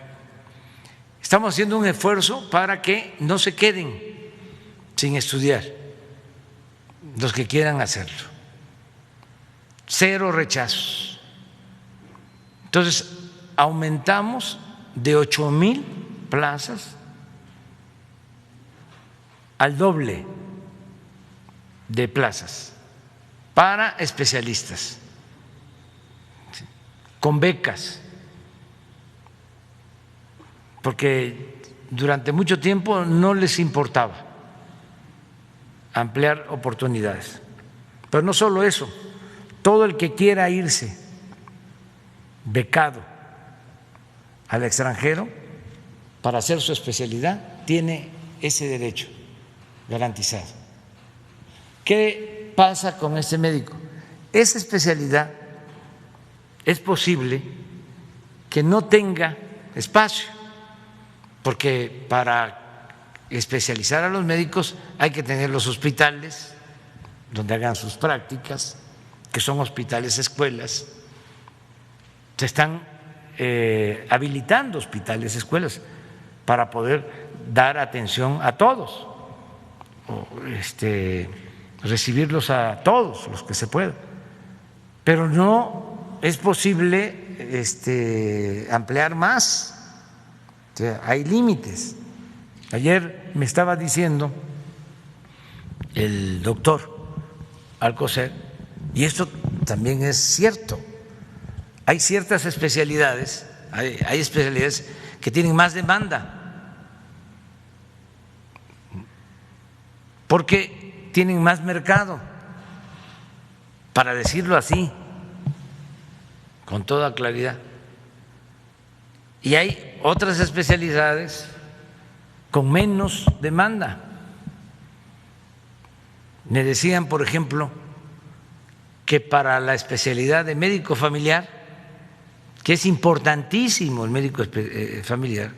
estamos haciendo un esfuerzo para que no se queden sin estudiar los que quieran hacerlo. Cero rechazos. Entonces, aumentamos de 8,000 plazas al doble de plazas para especialistas, con becas, porque durante mucho tiempo no les importaba ampliar oportunidades. Pero no solo eso, todo el que quiera irse becado al extranjero para hacer su especialidad tiene ese derecho garantizado. ¿Qué pasa con este médico? Esa especialidad es posible que no tenga espacio, porque para especializar a los médicos hay que tener los hospitales donde hagan sus prácticas, que son hospitales escuelas. Se están habilitando hospitales escuelas para poder dar atención a todos, recibirlos a todos los que se pueda, pero no es posible ampliar más, o sea, hay límites. Ayer me estaba diciendo el doctor Alcocer, y esto también es cierto, hay ciertas especialidades, hay especialidades que tienen más demanda, porque tienen más mercado, para decirlo así, con toda claridad. Y hay otras especialidades con menos demanda. Me decían, por ejemplo, que para la especialidad de médico familiar, que es importantísimo el médico familiar,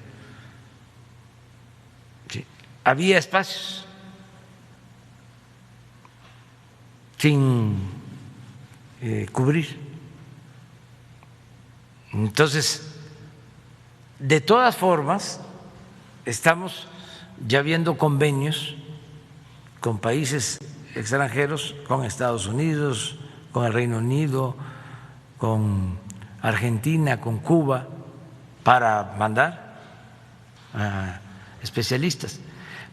¿sí?, había espacios sin cubrir. Entonces, de todas formas, estamos ya viendo convenios con países extranjeros, con Estados Unidos, con el Reino Unido, con Argentina, con Cuba, para mandar a especialistas.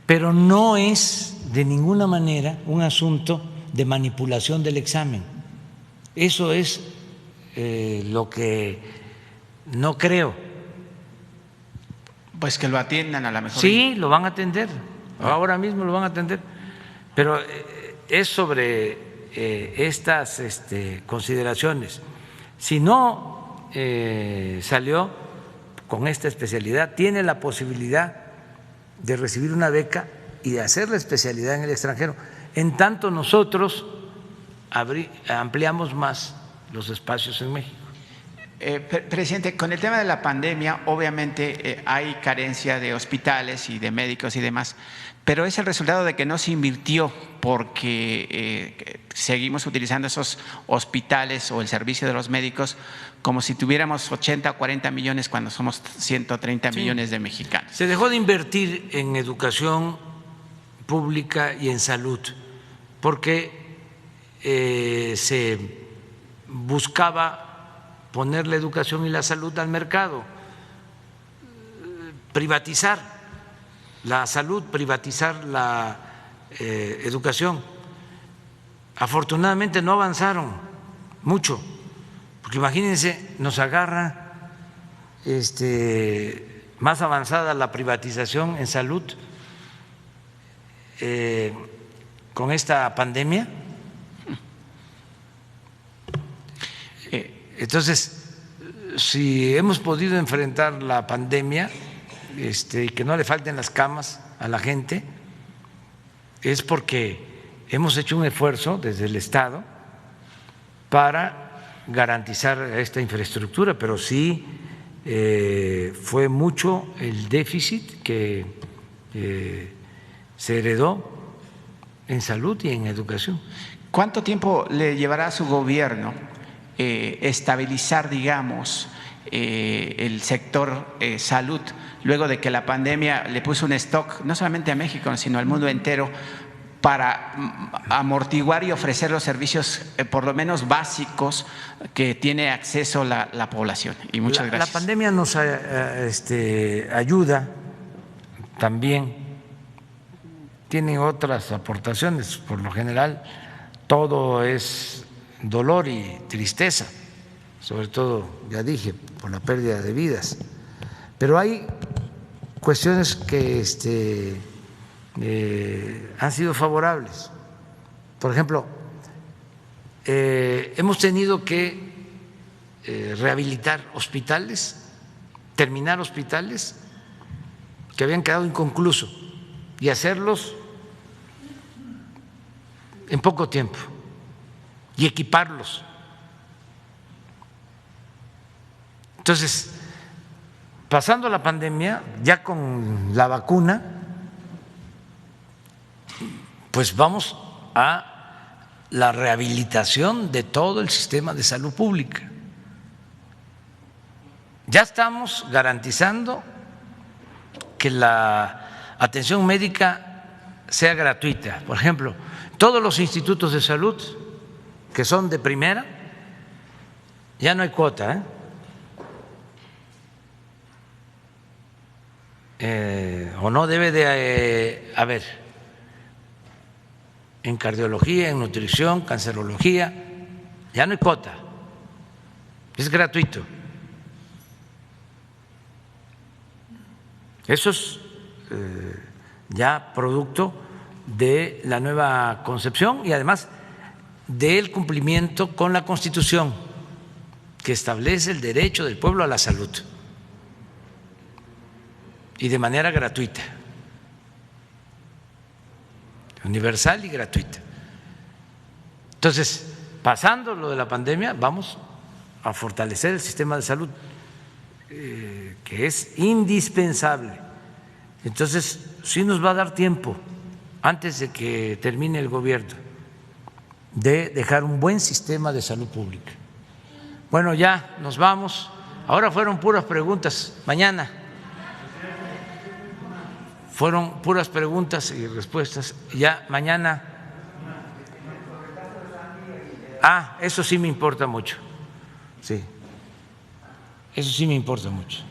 Pero no es de ninguna manera un asunto de manipulación del examen. Eso es lo que no creo. Pues que lo atiendan a la mejor. Sí, lo van a atender, ahora mismo lo van a atender, pero es sobre estas consideraciones. Si no salió con esta especialidad, tiene la posibilidad de recibir una beca y de hacer la especialidad en el extranjero. En tanto nosotros ampliamos más los espacios en México. Presidente, con el tema de la pandemia, obviamente hay carencia de hospitales y de médicos y demás, pero es el resultado de que no se invirtió porque seguimos utilizando esos hospitales o el servicio de los médicos como si tuviéramos 80 o 40 millones cuando somos 130 millones de mexicanos. Se dejó de invertir en educación pública y en salud porque se buscaba poner la educación y la salud al mercado, privatizar la salud, privatizar la educación. Afortunadamente no avanzaron mucho, porque imagínense, nos agarra más avanzada la privatización en salud con esta pandemia. Entonces, si hemos podido enfrentar la pandemia y que no le falten las camas a la gente, es porque hemos hecho un esfuerzo desde el Estado para garantizar esta infraestructura, pero sí fue mucho el déficit que se heredó en salud y en educación. ¿Cuánto tiempo le llevará a su gobierno estabilizar, digamos, el sector salud, luego de que la pandemia le puso un stock no solamente a México, sino al mundo entero, para amortiguar y ofrecer los servicios por lo menos básicos que tiene acceso la población? Y muchas gracias. La pandemia nos ayuda también, tiene otras aportaciones, por lo general todo es dolor y tristeza, sobre todo, ya dije, por la pérdida de vidas, pero hay cuestiones que han sido favorables. Por ejemplo, hemos tenido que rehabilitar hospitales, terminar hospitales que habían quedado inconclusos y hacerlos en poco tiempo y equiparlos. Entonces, pasando la pandemia, ya con la vacuna, pues vamos a la rehabilitación de todo el sistema de salud pública. Ya estamos garantizando que la atención médica sea gratuita. Por ejemplo, todos los institutos de salud que son de primera, ya no hay cuota, o no debe de haber. En cardiología, en nutrición, cancerología, ya no hay cuota, es gratuito. Eso es ya producto de la nueva concepción y además del cumplimiento con la Constitución, que establece el derecho del pueblo a la salud y de manera gratuita, universal y gratuita. Entonces, pasando lo de la pandemia, vamos a fortalecer el sistema de salud, que es indispensable. Entonces, sí nos va a dar tiempo, antes de que termine el gobierno, de dejar un buen sistema de salud pública. Bueno, ya nos vamos. Ahora fueron puras preguntas. Mañana fueron puras preguntas y respuestas. Ya mañana. Eso sí me importa mucho. Sí. Eso sí me importa mucho.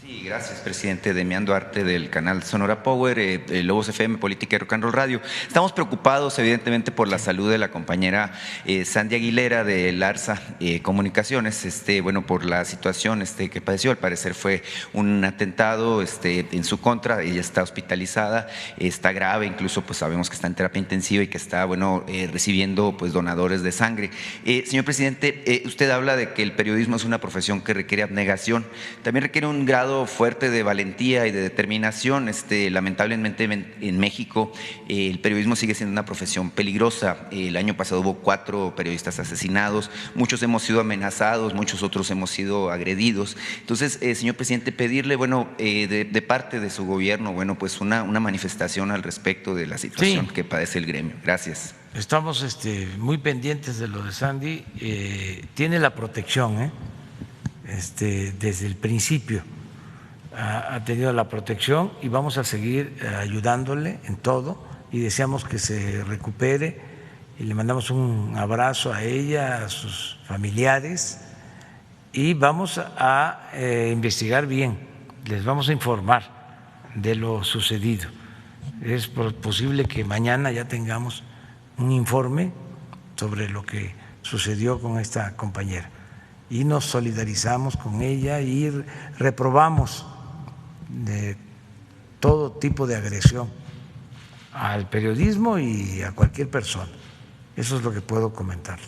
Sí, gracias, presidente. Demián Duarte, del canal Sonora Power, Lobos FM, Política y Rock and Roll Radio. Estamos preocupados, evidentemente, por la salud de la compañera Sandy Aguilera de Larsa Comunicaciones, bueno, por la situación que padeció. Al parecer fue un atentado en su contra. Ella está hospitalizada, está grave, incluso pues sabemos que está en terapia intensiva y que está, bueno, recibiendo pues donadores de sangre. Señor presidente, usted habla de que el periodismo es una profesión que requiere abnegación, también requiere un grado fuerte de valentía y de determinación. Lamentablemente en México el periodismo sigue siendo una profesión peligrosa. El año pasado hubo 4 periodistas asesinados, muchos hemos sido amenazados, muchos otros hemos sido agredidos. Entonces, señor presidente, pedirle, bueno, de parte de su gobierno, bueno, pues una manifestación al respecto de la situación que padece el gremio. Gracias. Estamos muy pendientes de lo de Sandy. Tiene la protección, desde el principio ha tenido la protección y vamos a seguir ayudándole en todo y deseamos que se recupere y le mandamos un abrazo a ella, a sus familiares y vamos a investigar bien, les vamos a informar de lo sucedido. Es posible que mañana ya tengamos un informe sobre lo que sucedió con esta compañera y nos solidarizamos con ella y reprobamos de todo tipo de agresión al periodismo y a cualquier persona. Eso es lo que puedo comentarle.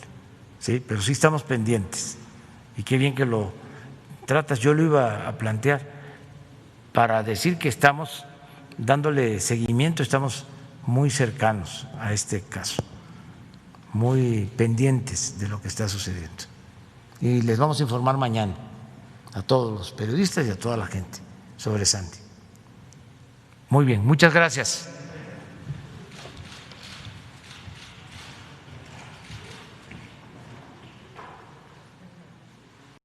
Sí, pero sí estamos pendientes y qué bien que lo tratas. Yo lo iba a plantear para decir que estamos dándole seguimiento, estamos muy cercanos a este caso, muy pendientes de lo que está sucediendo. Y les vamos a informar mañana a todos los periodistas y a toda la gente sobre Sandy. Muy bien, muchas gracias.